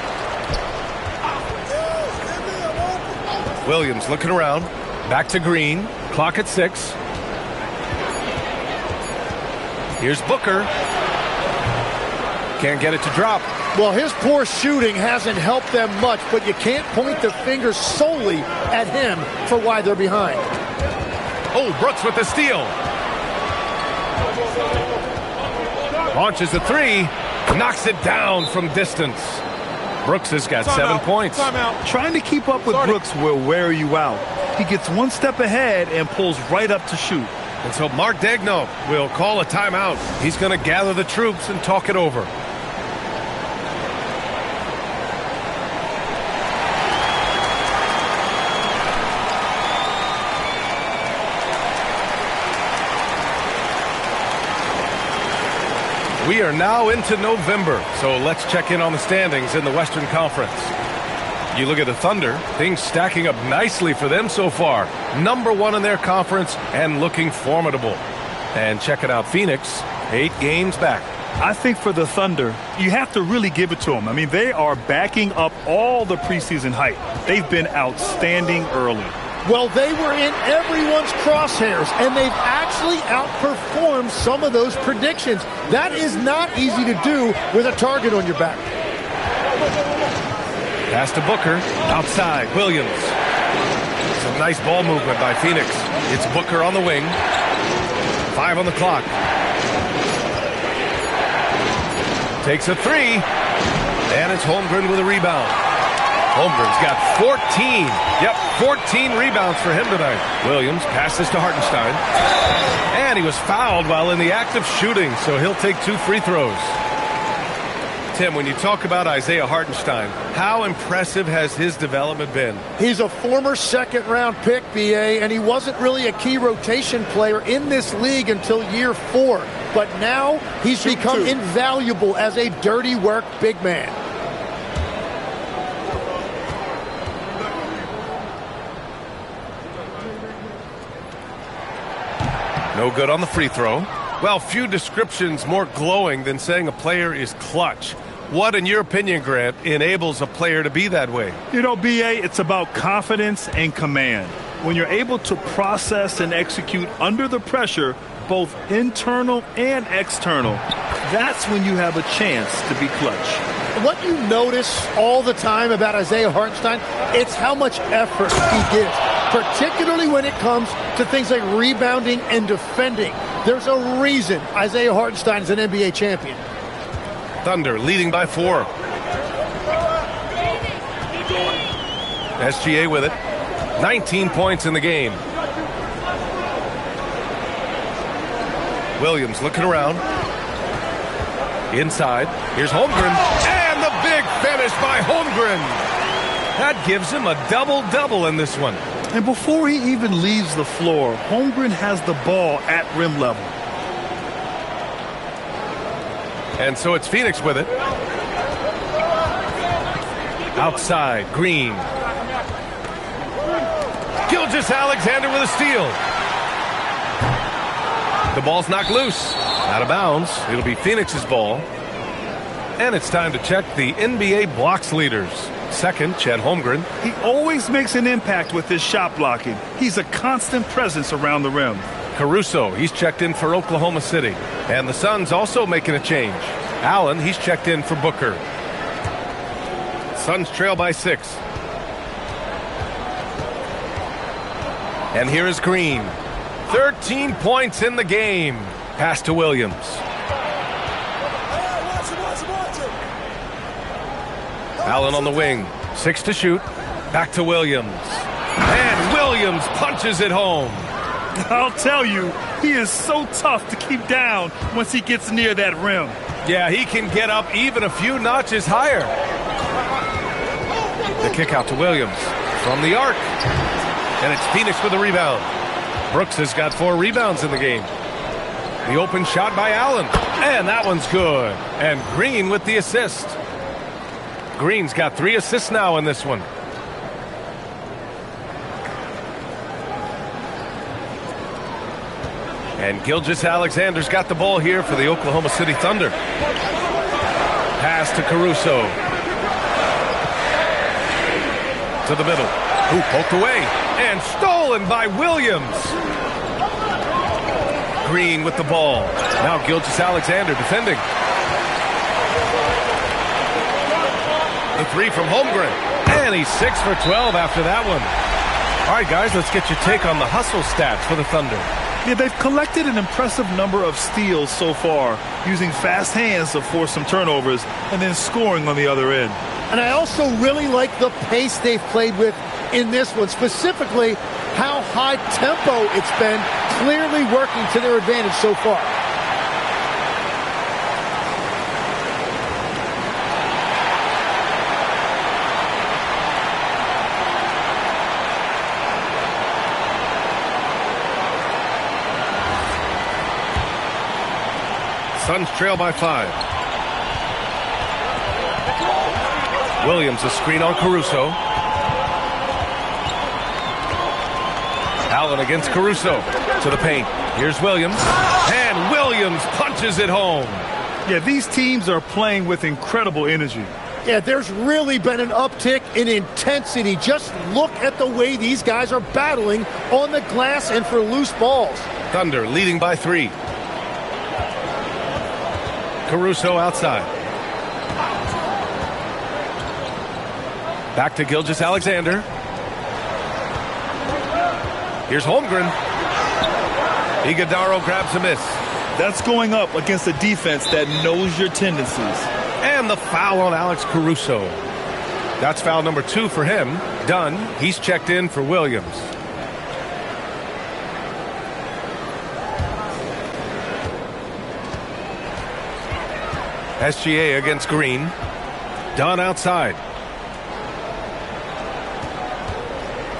Williams looking around. Back to Green. Clock at 6. Here's Booker. Can't get it to drop. Well, his poor shooting hasn't helped them much, but you can't point the finger solely at him for why they're behind. Oh, Brooks with the steal. Launches a 3. Knocks it down from distance. Brooks has got 7 points. Trying to keep up with Brooks will wear you out. He gets one step ahead and pulls right up to shoot. And so Mark Daigneault will call a timeout. He's going to gather the troops and talk it over. We are now into November, so let's check in on the standings in the Western Conference. You look at the Thunder, things stacking up nicely for them so far. Number 1 in their conference and looking formidable. And check it out, Phoenix, 8 games back. I think for the Thunder, you have to really give it to them. I mean, they are backing up all the preseason hype. They've been outstanding early. Well, they were in everyone's crosshairs, and they've actually outperformed some of those predictions. That is not easy to do with a target on your back. Pass to Booker, outside, Williams. Some nice ball movement by Phoenix. It's Booker on the wing. 5 on the clock. Takes a 3, and it's Holmgren with a rebound. Holmgren's got 14. Yep, 14 rebounds for him tonight. Williams passes to Hartenstein. And he was fouled while in the act of shooting, so he'll take 2 free throws. Tim, when you talk about Isaiah Hartenstein, how impressive has his development been? He's a former second-round pick, BA, and he wasn't really a key rotation player in this league until year 4. But now he's become invaluable as a dirty work big man. No good on the free throw. Well, few descriptions more glowing than saying a player is clutch. What, in your opinion, Grant, enables a player to be that way? You know, BA, it's about confidence and command. When you're able to process and execute under the pressure, both internal and external, that's when you have a chance to be clutch. What you notice all the time about Isaiah Hartenstein, it's how much effort he gives, particularly when it comes to things like rebounding and defending. There's a reason Isaiah Hartenstein is an NBA champion. Thunder leading by 4. SGA with it. 19 points in the game. Williams looking around. Inside. Here's Holmgren. And the big finish by Holmgren. That gives him a double-double in this one. And before he even leaves the floor, Holmgren has the ball at rim level. And so it's Phoenix with it. Outside, Green. Gilgeous-Alexander with a steal. The ball's knocked loose. Out of bounds. It'll be Phoenix's ball. And it's time to check the NBA blocks leaders. Second, Chet Holmgren. He always makes an impact with his shot blocking. He's a constant presence around the rim. Caruso, he's checked in for Oklahoma City. And the Suns also making a change. Allen, he's checked in for Booker. Suns trail by 6. And here is Green. 13 points in the game. Pass to Williams. Allen on the wing. 6 to shoot. Back to Williams. And Williams punches it home. I'll tell you, he is so tough to keep down once he gets near that rim. Yeah, he can get up even a few notches higher. The kick out to Williams from the arc. And it's Phoenix with the rebound. Brooks has got 4 rebounds in the game. The open shot by Allen. And that one's good. And Green with the assist. Green's got 3 assists now in this one. And Gilgeous-Alexander's got the ball here for the Oklahoma City Thunder. Pass to Caruso. To the middle. Who poked away. And stolen by Williams. Green with the ball. Now Gilgeous-Alexander defending. The 3 from Holmgren. And he's 6 for 12 after that one. All right, guys, let's get your take on the hustle stats for the Thunder. Yeah, they've collected an impressive number of steals so far, using fast hands to force some turnovers and then scoring on the other end. And I also really like the pace they've played with in this one, specifically how high tempo it's been, clearly working to their advantage so far. Suns trail by 5. Williams a screen on Caruso. Allen against Caruso to the paint. Here's Williams. And Williams punches it home. Yeah, these teams are playing with incredible energy. Yeah, there's really been an uptick in intensity. Just look at the way these guys are battling on the glass and for loose balls. Thunder leading by 3. Caruso outside. Back to Gilgeous-Alexander. Here's Holmgren. Iguodaro grabs a miss. That's going up against a defense that knows your tendencies. And the foul on Alex Caruso. That's foul number 2 for him. Done. He's checked in for Williams. SGA against Green. Dunn outside.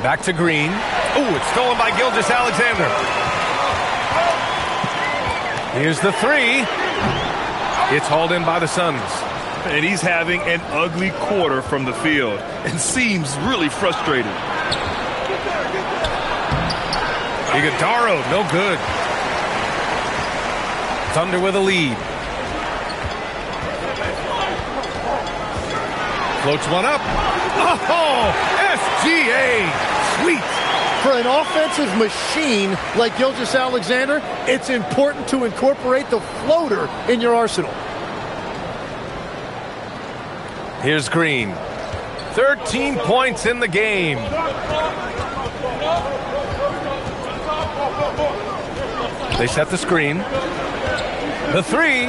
Back to Green. Oh, it's stolen by Gilgeous-Alexander. Here's the 3. It's hauled in by the Suns. And he's having an ugly quarter from the field and seems really frustrated. Iguodaro, no good. Thunder with a lead. Floats one up. Oh, SGA. Sweet. For an offensive machine like Gilgeous-Alexander, it's important to incorporate the floater in your arsenal. Here's Green. 13 points in the game. They set the screen. The 3.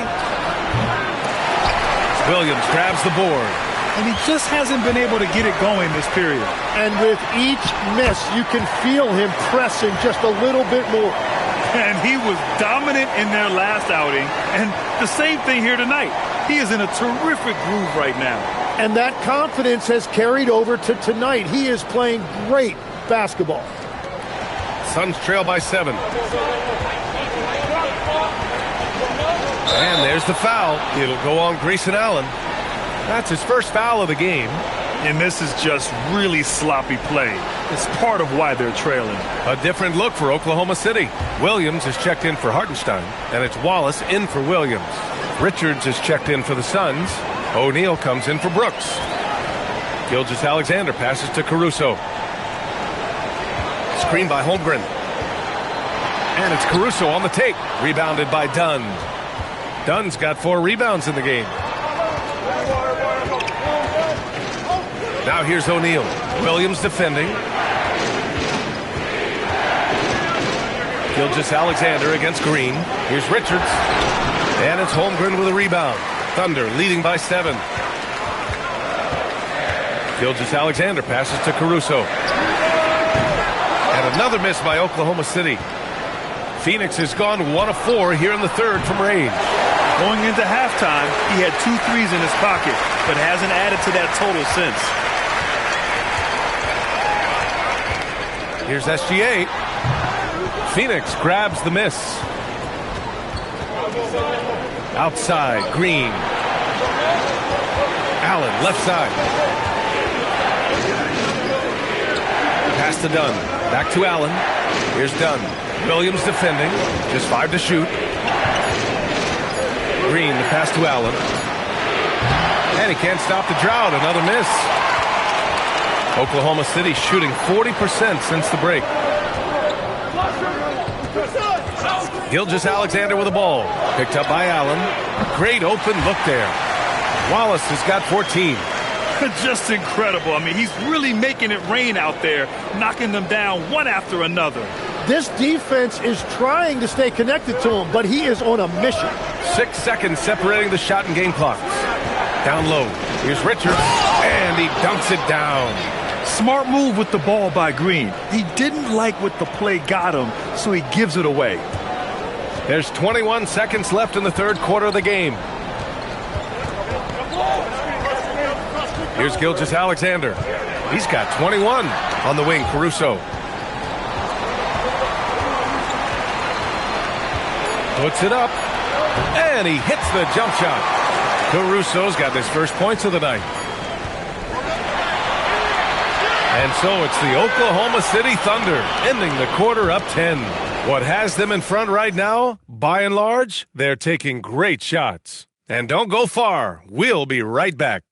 Williams grabs the board. And he just hasn't been able to get it going this period. And with each miss, you can feel him pressing just a little bit more. And he was dominant in their last outing. And the same thing here tonight. He is in a terrific groove right now. And that confidence has carried over to tonight. He is playing great basketball. Suns trail by 7. And there's the foul. It'll go on Grayson Allen. That's his first foul of the game. And this is just really sloppy play. It's part of why they're trailing. A different look for Oklahoma City. Williams is checked in for Hartenstein, and it's Wallace in for Williams. Richards is checked in for the Suns. O'Neal comes in for Brooks. Gilgeous-Alexander passes to Caruso. Screen by Holmgren. And it's Caruso on the take. Rebounded by Dunn. Dunn's got 4 rebounds in the game. Now here's O'Neal. Williams defending. Gilgeous-Alexander against Green. Here's Richards. And it's Holmgren with a rebound. Thunder leading by 7. Gilgeous-Alexander passes to Caruso. And another miss by Oklahoma City. Phoenix has gone 1 of 4 here in the third from range. Going into halftime, he had 2 threes in his pocket, but hasn't added to that total since. Here's SGA. Phoenix grabs the miss. Outside, Green. Allen, left side. Pass to Dunn. Back to Allen. Here's Dunn. Williams defending. Just 5 to shoot. Green, the pass to Allen. And he can't stop the drought. Another miss. Oklahoma City shooting 40% since the break. Gilgeous-Alexander with the ball. Picked up by Allen. Great open look there. Wallace has got 14. Just incredible. I mean, he's really making it rain out there, knocking them down one after another. This defense is trying to stay connected to him, but he is on a mission. 6 seconds separating the shot and game clocks. Down low. Here's Richards, and he dunks it down. Smart move with the ball by Green. He didn't like what the play got him, so he gives it away. There's 21 seconds left in the third quarter of the game. Here's Gilgeous-Alexander. He's got 21 on the wing. Caruso puts it up, and he hits the jump shot. Caruso's got his first points of the night. And so it's the Oklahoma City Thunder ending the quarter up 10. What has them in front right now, by and large, they're taking great shots. And don't go far. We'll be right back.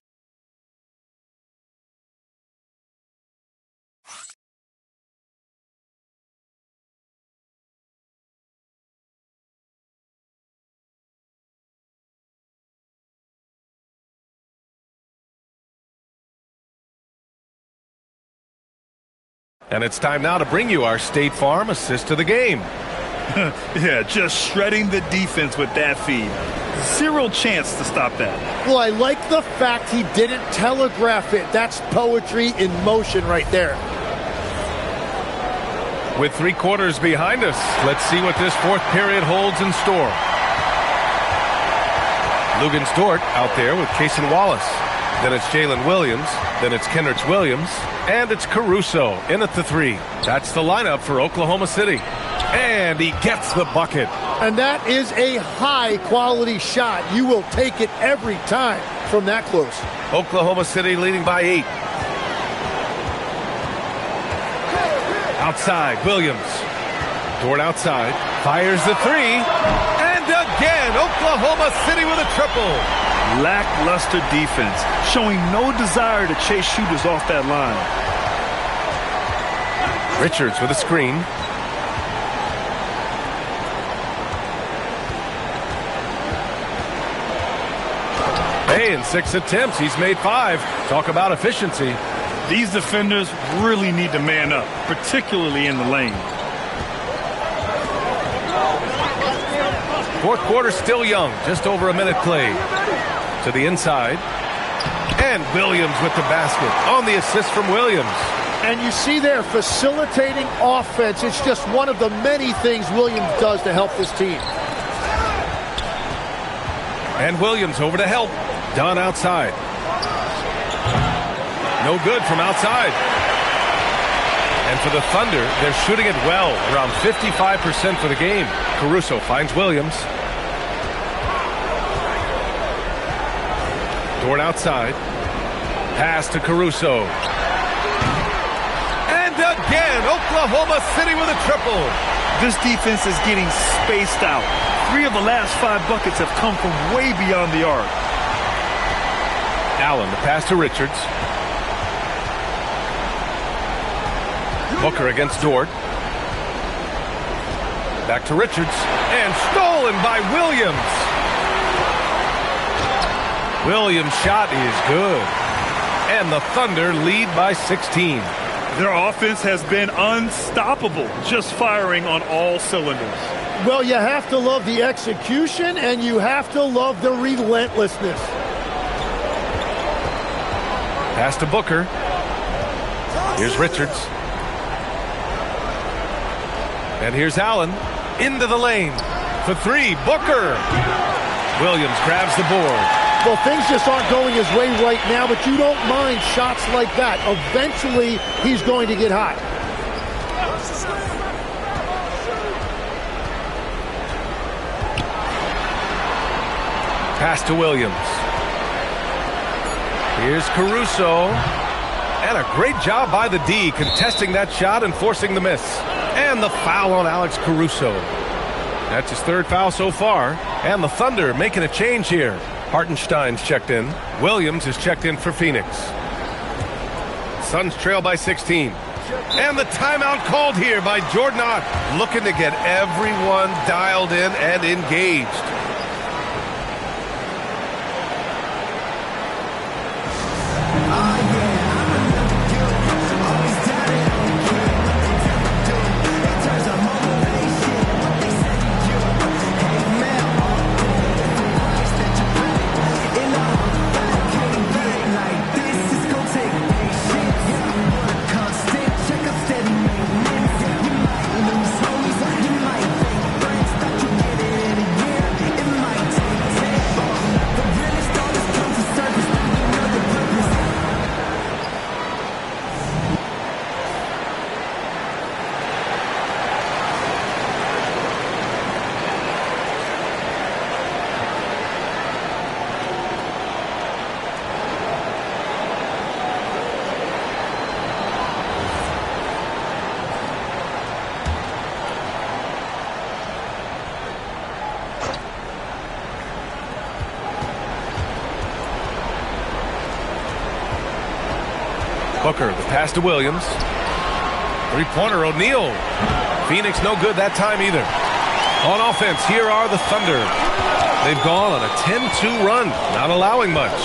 And it's time now to bring you our State Farm assist of the game. Yeah, just shredding the defense with that feed. Zero chance to stop that. Well, I like the fact he didn't telegraph it. That's poetry in motion right there. With 3 quarters behind us, let's see what this fourth period holds in store. Lugens Dort out there with Cason Wallace. Then it's Jalen Williams. Then it's Kenrich Williams. And it's Caruso in at the 3. That's the lineup for Oklahoma City. And he gets the bucket. And that is a high-quality shot. You will take it every time from that close. Oklahoma City leading by 8. Outside, Williams. Dort outside. Fires the 3. And again, Oklahoma City with a triple. Lackluster defense, showing no desire to chase shooters off that line. Richards with a screen. Hey, in 6 attempts, he's made 5. Talk about efficiency. These defenders really need to man up, particularly in the lane. Fourth quarter still young, just over a minute played. To the inside. And Williams with the basket on the assist from Williams. And you see there, facilitating offense. It's just one of the many things Williams does to help this team. And Williams over to help. Dunn outside. No good from outside. And for the Thunder, they're shooting it well, around 55% for the game. Caruso finds Williams. Dort outside. Pass to Caruso. And again, Oklahoma City with a triple. This defense is getting spaced out. 3 of the last 5 buckets have come from way beyond the arc. Allen, the pass to Richards. Booker against Dort. Back to Richards. And stolen by Williams. Williams' shot is good. And the Thunder lead by 16. Their offense has been unstoppable, just firing on all cylinders. Well, you have to love the execution, and you have to love the relentlessness. Pass to Booker. Here's Richards. And here's Allen. Into the lane. For three, Booker. Williams grabs the board. Well, things just aren't going his way right now, but you don't mind shots like that. Eventually, he's going to get hot. Pass to Williams. Here's Caruso. And a great job by the D, contesting that shot and forcing the miss. And the foul on Alex Caruso. That's his third foul so far. And the Thunder making a change here. Hartenstein's checked in. Williams is checked in for Phoenix. Suns trail by 16. And the timeout called here by Jordan Ott, looking to get everyone dialed in and engaged. Booker, the pass to Williams. Three-pointer, O'Neal. Phoenix no good that time either. On offense, here are the Thunder. They've gone on a 10-2 run, not allowing much.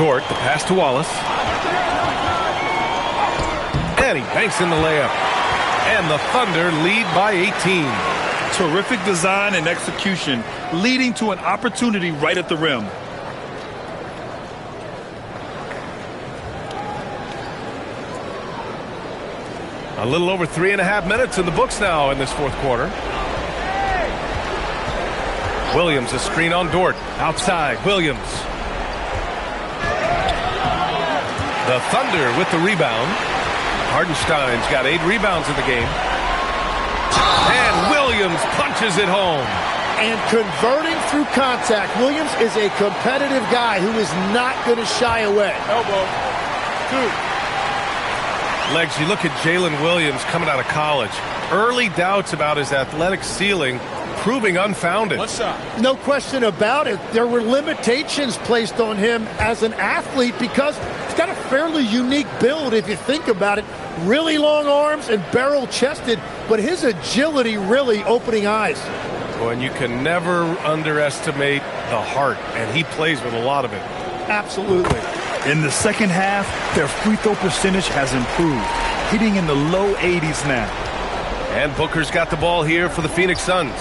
Dort, the pass to Wallace. And he banks in the layup. And the Thunder lead by 18. Terrific design and execution, leading to an opportunity right at the rim. A little over 3.5 minutes in the books now in this fourth quarter. Williams, a screen on Dort. Outside, Williams. The Thunder with the rebound. Hartenstein's got 8 rebounds in the game. And Williams punches it home. And converting through contact, Williams is a competitive guy who is not going to shy away. Elbow. 2. Legs, you look at Jalen Williams coming out of college. Early doubts about his athletic ceiling proving unfounded. One shot. No question about it. There were limitations placed on him as an athlete because he's got a fairly unique build if you think about it. Really long arms and barrel-chested, but his agility really opening eyes. Well, and you can never underestimate the heart, and he plays with a lot of it. Absolutely. In the second half, their free throw percentage has improved, hitting in the low 80s now. And Booker's got the ball here for the Phoenix Suns.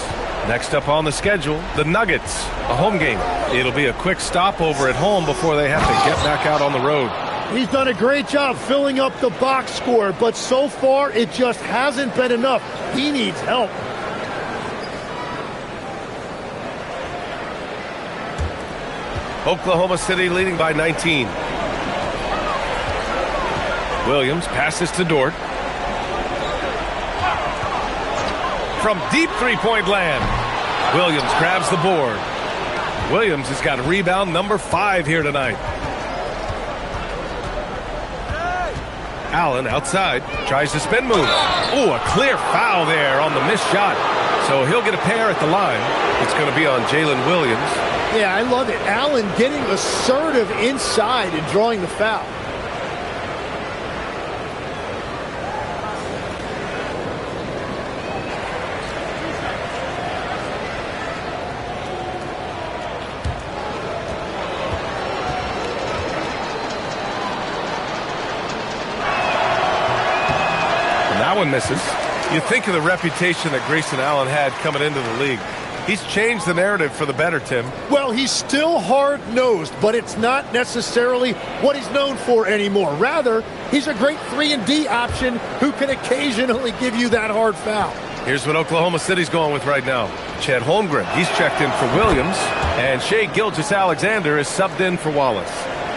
Next up on the schedule, the Nuggets, a home game. It'll be a quick stopover at home before they have to get back out on the road. He's done a great job filling up the box score, but so far it just hasn't been enough. He needs help. Oklahoma City leading by 19. Williams passes to Dort. From deep three-point land, Williams grabs the board. Williams has got rebound number 5 here tonight. Allen outside, tries to spin move. Oh, a clear foul there on the missed shot. So he'll get a pair at the line. It's going to be on Jalen Williams. Yeah, I love it. Allen getting assertive inside and drawing the foul. And that one misses. You think of the reputation that Grayson Allen had coming into the league. He's changed the narrative for the better, Tim. Well, he's still hard-nosed, but it's not necessarily what he's known for anymore. Rather, he's a great 3-and-D option who can occasionally give you that hard foul. Here's what Oklahoma City's going with right now. Chet Holmgren, he's checked in for Williams, and Shai Gilgeous-Alexander is subbed in for Wallace.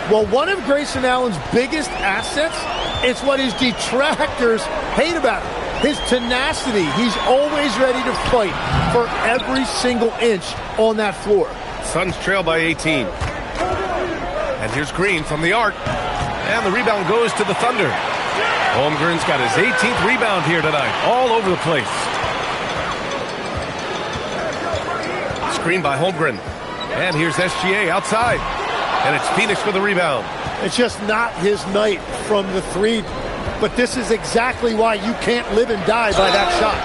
Well, one of Grayson Allen's biggest assets is what his detractors hate about him. His tenacity. He's always ready to fight for every single inch on that floor. Suns trail by 18. And here's Green from the arc. And the rebound goes to the Thunder. Holmgren's got his 18th rebound here tonight. All over the place. Screen by Holmgren. And here's SGA outside. And it's Phoenix with the rebound. It's just not his night from the three. But this is exactly why you can't live and die by that shot.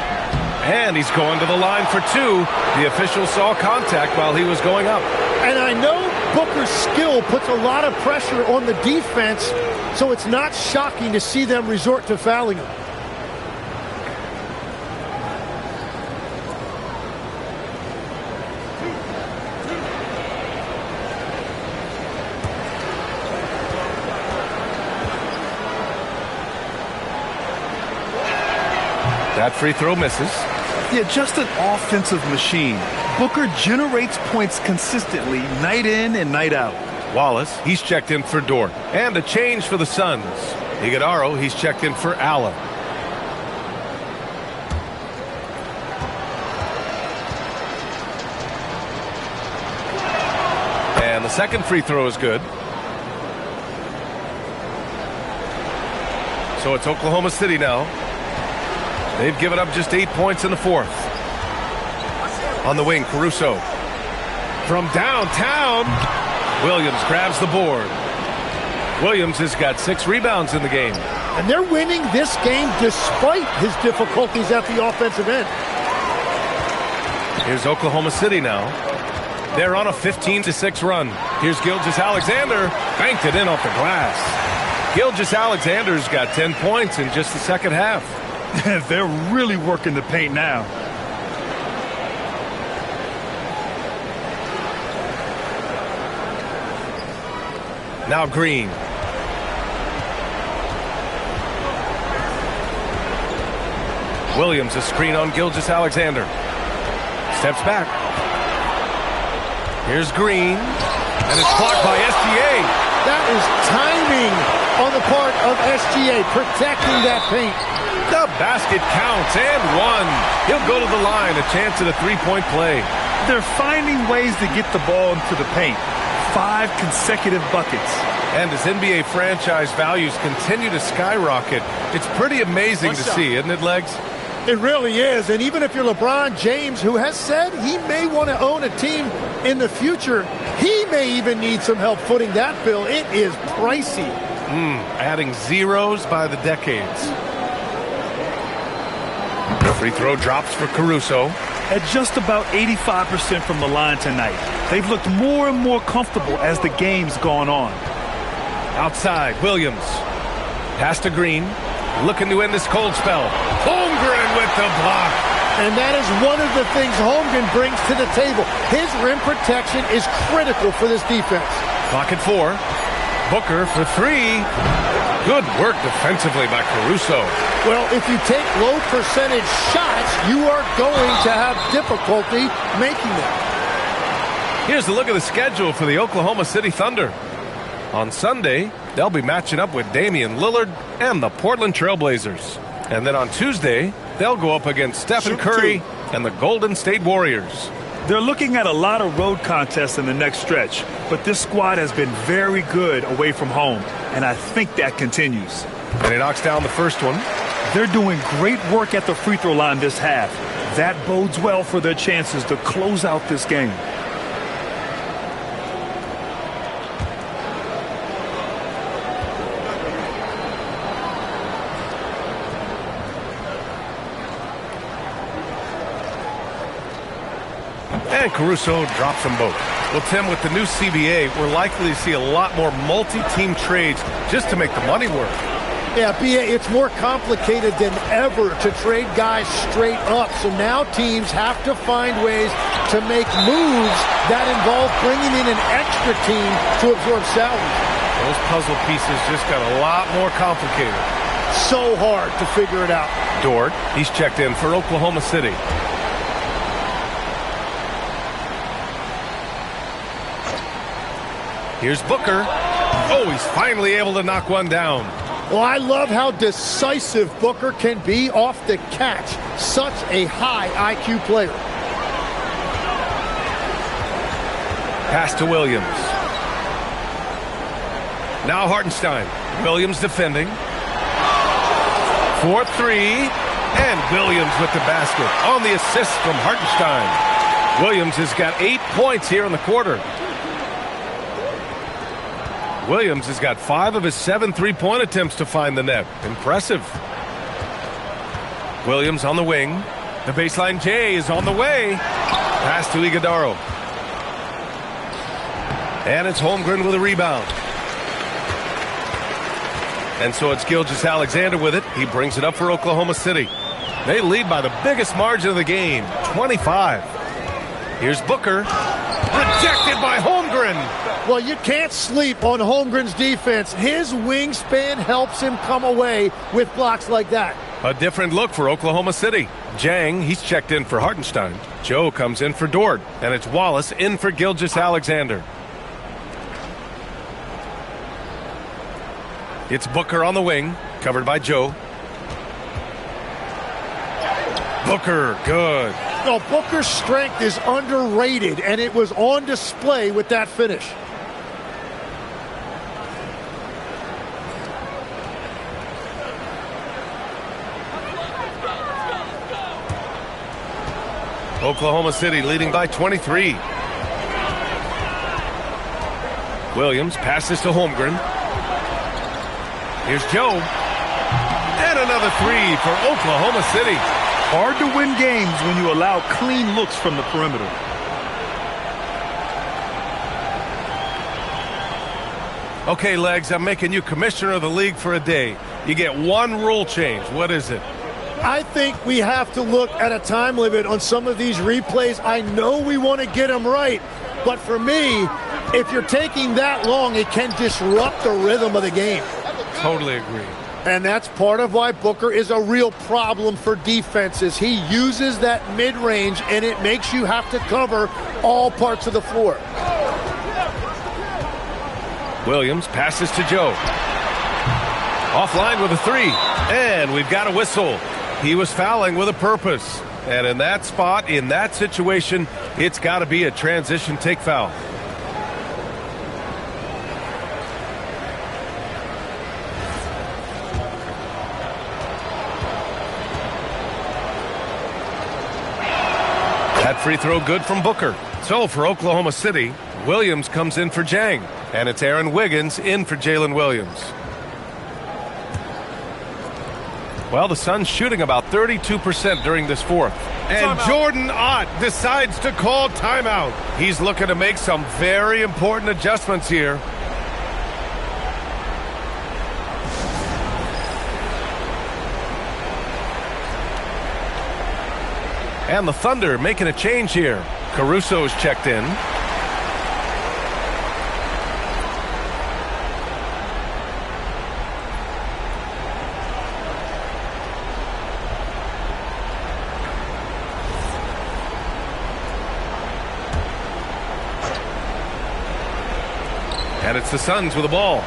And he's going to the line for two. The official saw contact while he was going up. And I know Booker's skill puts a lot of pressure on the defense, so it's not shocking to see them resort to fouling him. That free throw misses. Yeah, just an offensive machine. Booker generates points consistently, night in and night out. Wallace, he's checked in for Dort. And a change for the Suns. Iguodaro, he's checked in for Allen. And the second free throw is good. So it's Oklahoma City now. They've given up just 8 points in the fourth. On the wing, Caruso. From downtown, Williams grabs the board. Williams has got 6 rebounds in the game. And they're winning this game despite his difficulties at the offensive end. Here's Oklahoma City now. They're on a 15-6 run. Here's Gilgeous-Alexander. Banked it in off the glass. Gilgeous-Alexander's got 10 points in just the second half. They're really working the paint now. Now Green. Williams, a screen on Gilgeous-Alexander. Steps back. Here's Green. And it's blocked by SGA. That is timing on the part of SGA, protecting that paint. The basket counts, and one. He'll go to the line, a chance at a three-point play. They're finding ways to get the ball into the paint. 5 consecutive buckets. And as NBA franchise values continue to skyrocket, it's pretty amazing to see, isn't it, Legs? It really is. And even if you're LeBron James, who has said he may want to own a team in the future, he may even need some help footing that bill. It is pricey. Adding zeros by the decades. Free throw drops for Caruso. At just about 85% from the line tonight. They've looked more and more comfortable as the game's gone on. Outside, Williams. Pass to Green. Looking to end this cold spell. Holmgren with the block. And that is one of the things Holmgren brings to the table. His rim protection is critical for this defense. Clock at 4. Booker for 3. Good work defensively by Caruso. Well, if you take low percentage shots, you are going to have difficulty making them. Here's a look at the schedule for the Oklahoma City Thunder. On Sunday, they'll be matching up with Damian Lillard and the Portland Trail Blazers. And then on Tuesday, they'll go up against Stephen Curry and the Golden State Warriors. They're looking at a lot of road contests in the next stretch, but this squad has been very good away from home, and I think that continues. And he knocks down the first one. They're doing great work at the free throw line this half. That bodes well for their chances to close out this game. And Caruso drops them both. Well, Tim, with the new CBA, we're likely to see a lot more multi-team trades just to make the money work. Yeah, BA, it's more complicated than ever to trade guys straight up. So now teams have to find ways to make moves that involve bringing in an extra team to absorb salaries. Those puzzle pieces just got a lot more complicated. So hard to figure it out. Dort, he's checked in for Oklahoma City. Here's Booker. Oh, he's finally able to knock one down. Well, I love how decisive Booker can be off the catch. Such a high IQ player. Pass to Williams. Now Hartenstein. Williams defending. 4-3. And Williams with the basket on the assist from Hartenstein. Williams has got 8 points here in the quarter. Williams has got 5 of his 7 three-point attempts to find the net. Impressive. Williams on the wing. The baseline J is on the way. Pass to Iguodaro. And it's Holmgren with a rebound. And so it's Gilgeous-Alexander with it. He brings it up for Oklahoma City. They lead by the biggest margin of the game, 25. Here's Booker. Rejected by Holmgren. Well, you can't sleep on Holmgren's defense. His wingspan helps him come away with blocks like that. A different look for Oklahoma City. Jang, he's checked in for Hartenstein. Joe comes in for Dort. And it's Wallace in for Gilgeous-Alexander. It's Booker on the wing, covered by Joe. Booker, good. No, Booker's strength is underrated, and it was on display with that finish. Oklahoma City leading by 23. Williams passes to Holmgren. Here's Joe. And another three for Oklahoma City. Hard to win games when you allow clean looks from the perimeter. Okay, Legs, I'm making you commissioner of the league for a day. You get one rule change. What is it? I think we have to look at a time limit on some of these replays. I know we want to get them right, but for me, if you're taking that long, it can disrupt the rhythm of the game. Totally agree. And that's part of why Booker is a real problem for defenses. He uses that mid-range, and it makes you have to cover all parts of the floor. Williams passes to Joe. Offline with a three. And we've got a whistle. He was fouling with a purpose. And in that spot, in that situation, it's got to be a transition take foul. That free throw good from Booker. So for Oklahoma City, Williams comes in for Jang. And it's Aaron Wiggins in for Jalen Williams. Well, the Suns shooting about 32% during this fourth. And Jordan Ott decides to call timeout. He's looking to make some very important adjustments here. And the Thunder making a change here. Caruso's checked in. And it's the Suns with the ball.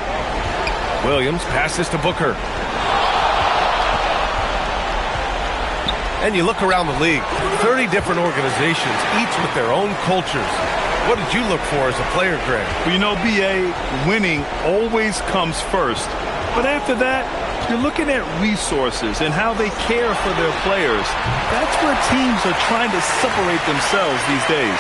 Williams passes to Booker. And you look around the league, 30 different organizations, each with their own cultures. What did you look for as a player, Greg? Well, you know, B.A., winning always comes first. But after that, you're looking at resources and how they care for their players. That's where teams are trying to separate themselves these days.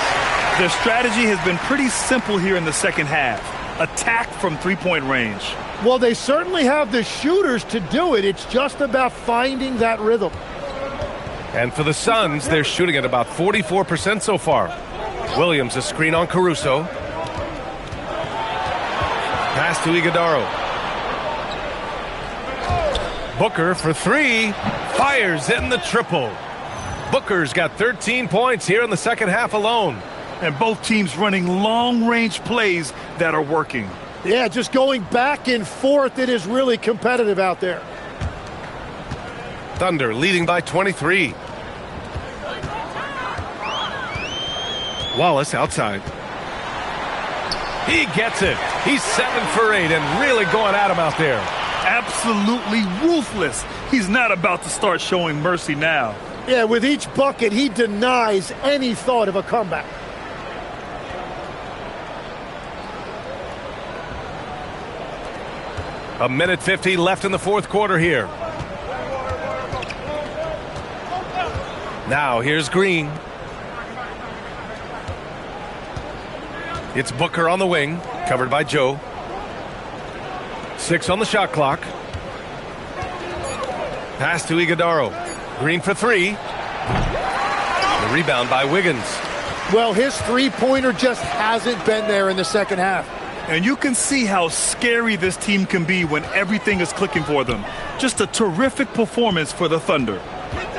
Their strategy has been pretty simple here in the second half. Attack from three-point range. Well, they certainly have the shooters to do it. It's just about finding that rhythm. And for the Suns, they're shooting at about 44% so far. Williams, a screen on Caruso. Pass to Iguodaro. Booker for three. Fires in the triple. Booker's got 13 points here in the second half alone. And both teams running long-range plays that are working. Yeah, just going back and forth. It is really competitive out there. Thunder leading by 23. Wallace outside. He gets it. He's 7 for 8 and really going at him out there. Absolutely ruthless. He's not about to start showing mercy now. Yeah, with each bucket, he denies any thought of a comeback. A minute 50 left in the fourth quarter here. Now here's Green. It's Booker on the wing, covered by Joe. 6 on the shot clock. Pass to Iguodaro. Green for 3. The rebound by Wiggins. Well, his three-pointer just hasn't been there in the second half. And you can see how scary this team can be when everything is clicking for them. Just a terrific performance for the Thunder.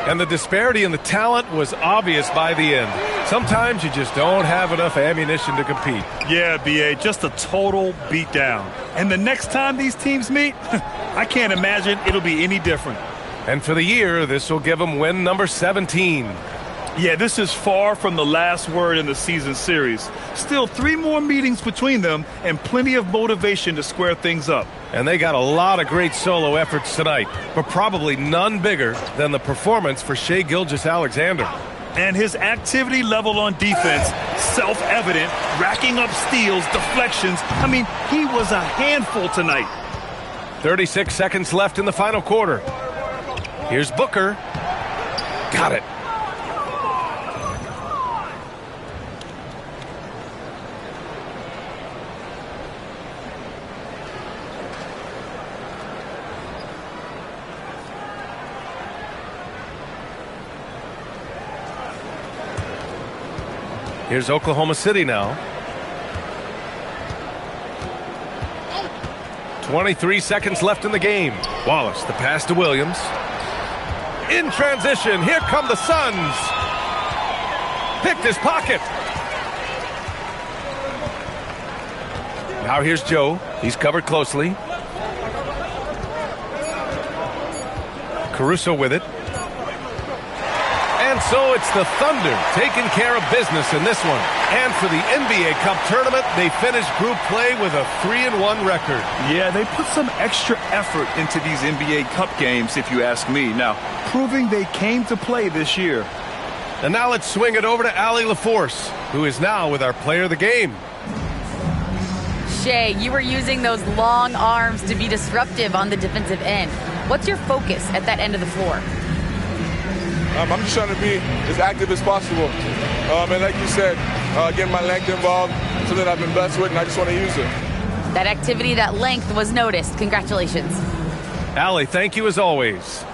And the disparity in the talent was obvious by the end. Sometimes you just don't have enough ammunition to compete. Yeah, B.A., just a total beatdown. And the next time these teams meet, I can't imagine it'll be any different. And for the year, this will give them win number 17. Yeah, this is far from the last word in the season series. Still 3 more meetings between them and plenty of motivation to square things up. And they got a lot of great solo efforts tonight, but probably none bigger than the performance for Shai Gilgeous-Alexander. And his activity level on defense, self-evident, racking up steals, deflections. I mean, he was a handful tonight. 36 seconds left in the final quarter. Here's Booker. Got it. Here's Oklahoma City now. 23 seconds left in the game. Wallace, the pass to Williams. In transition, here come the Suns. Picked his pocket. Now here's Joe. He's covered closely. Caruso with it. And so it's the Thunder taking care of business in this one. And for the NBA Cup tournament, they finished group play with a 3-1 record. Yeah, they put some extra effort into these NBA Cup games, if you ask me. Now, proving they came to play this year. And now let's swing it over to Allie LaForce, who is now with our player of the game. Shai, you were using those long arms to be disruptive on the defensive end. What's your focus at that end of the floor? I'm just trying to be as active as possible. And like you said, getting my length involved, something that I've been blessed with, and I just want to use it. That activity, that length was noticed. Congratulations. Allie, thank you as always.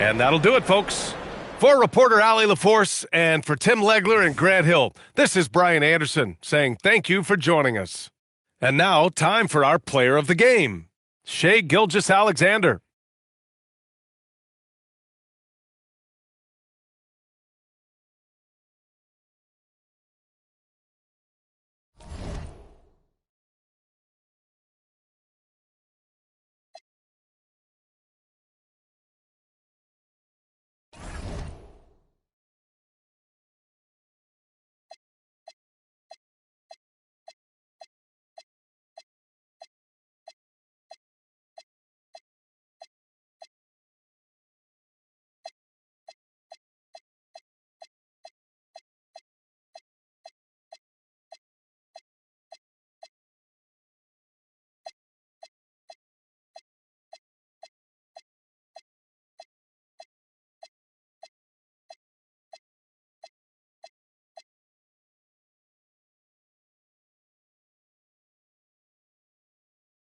And that'll do it, folks. For reporter Allie LaForce and for Tim Legler and Grant Hill, this is Brian Anderson saying thank you for joining us. And now, time for our player of the game, Shai Gilgeous-Alexander.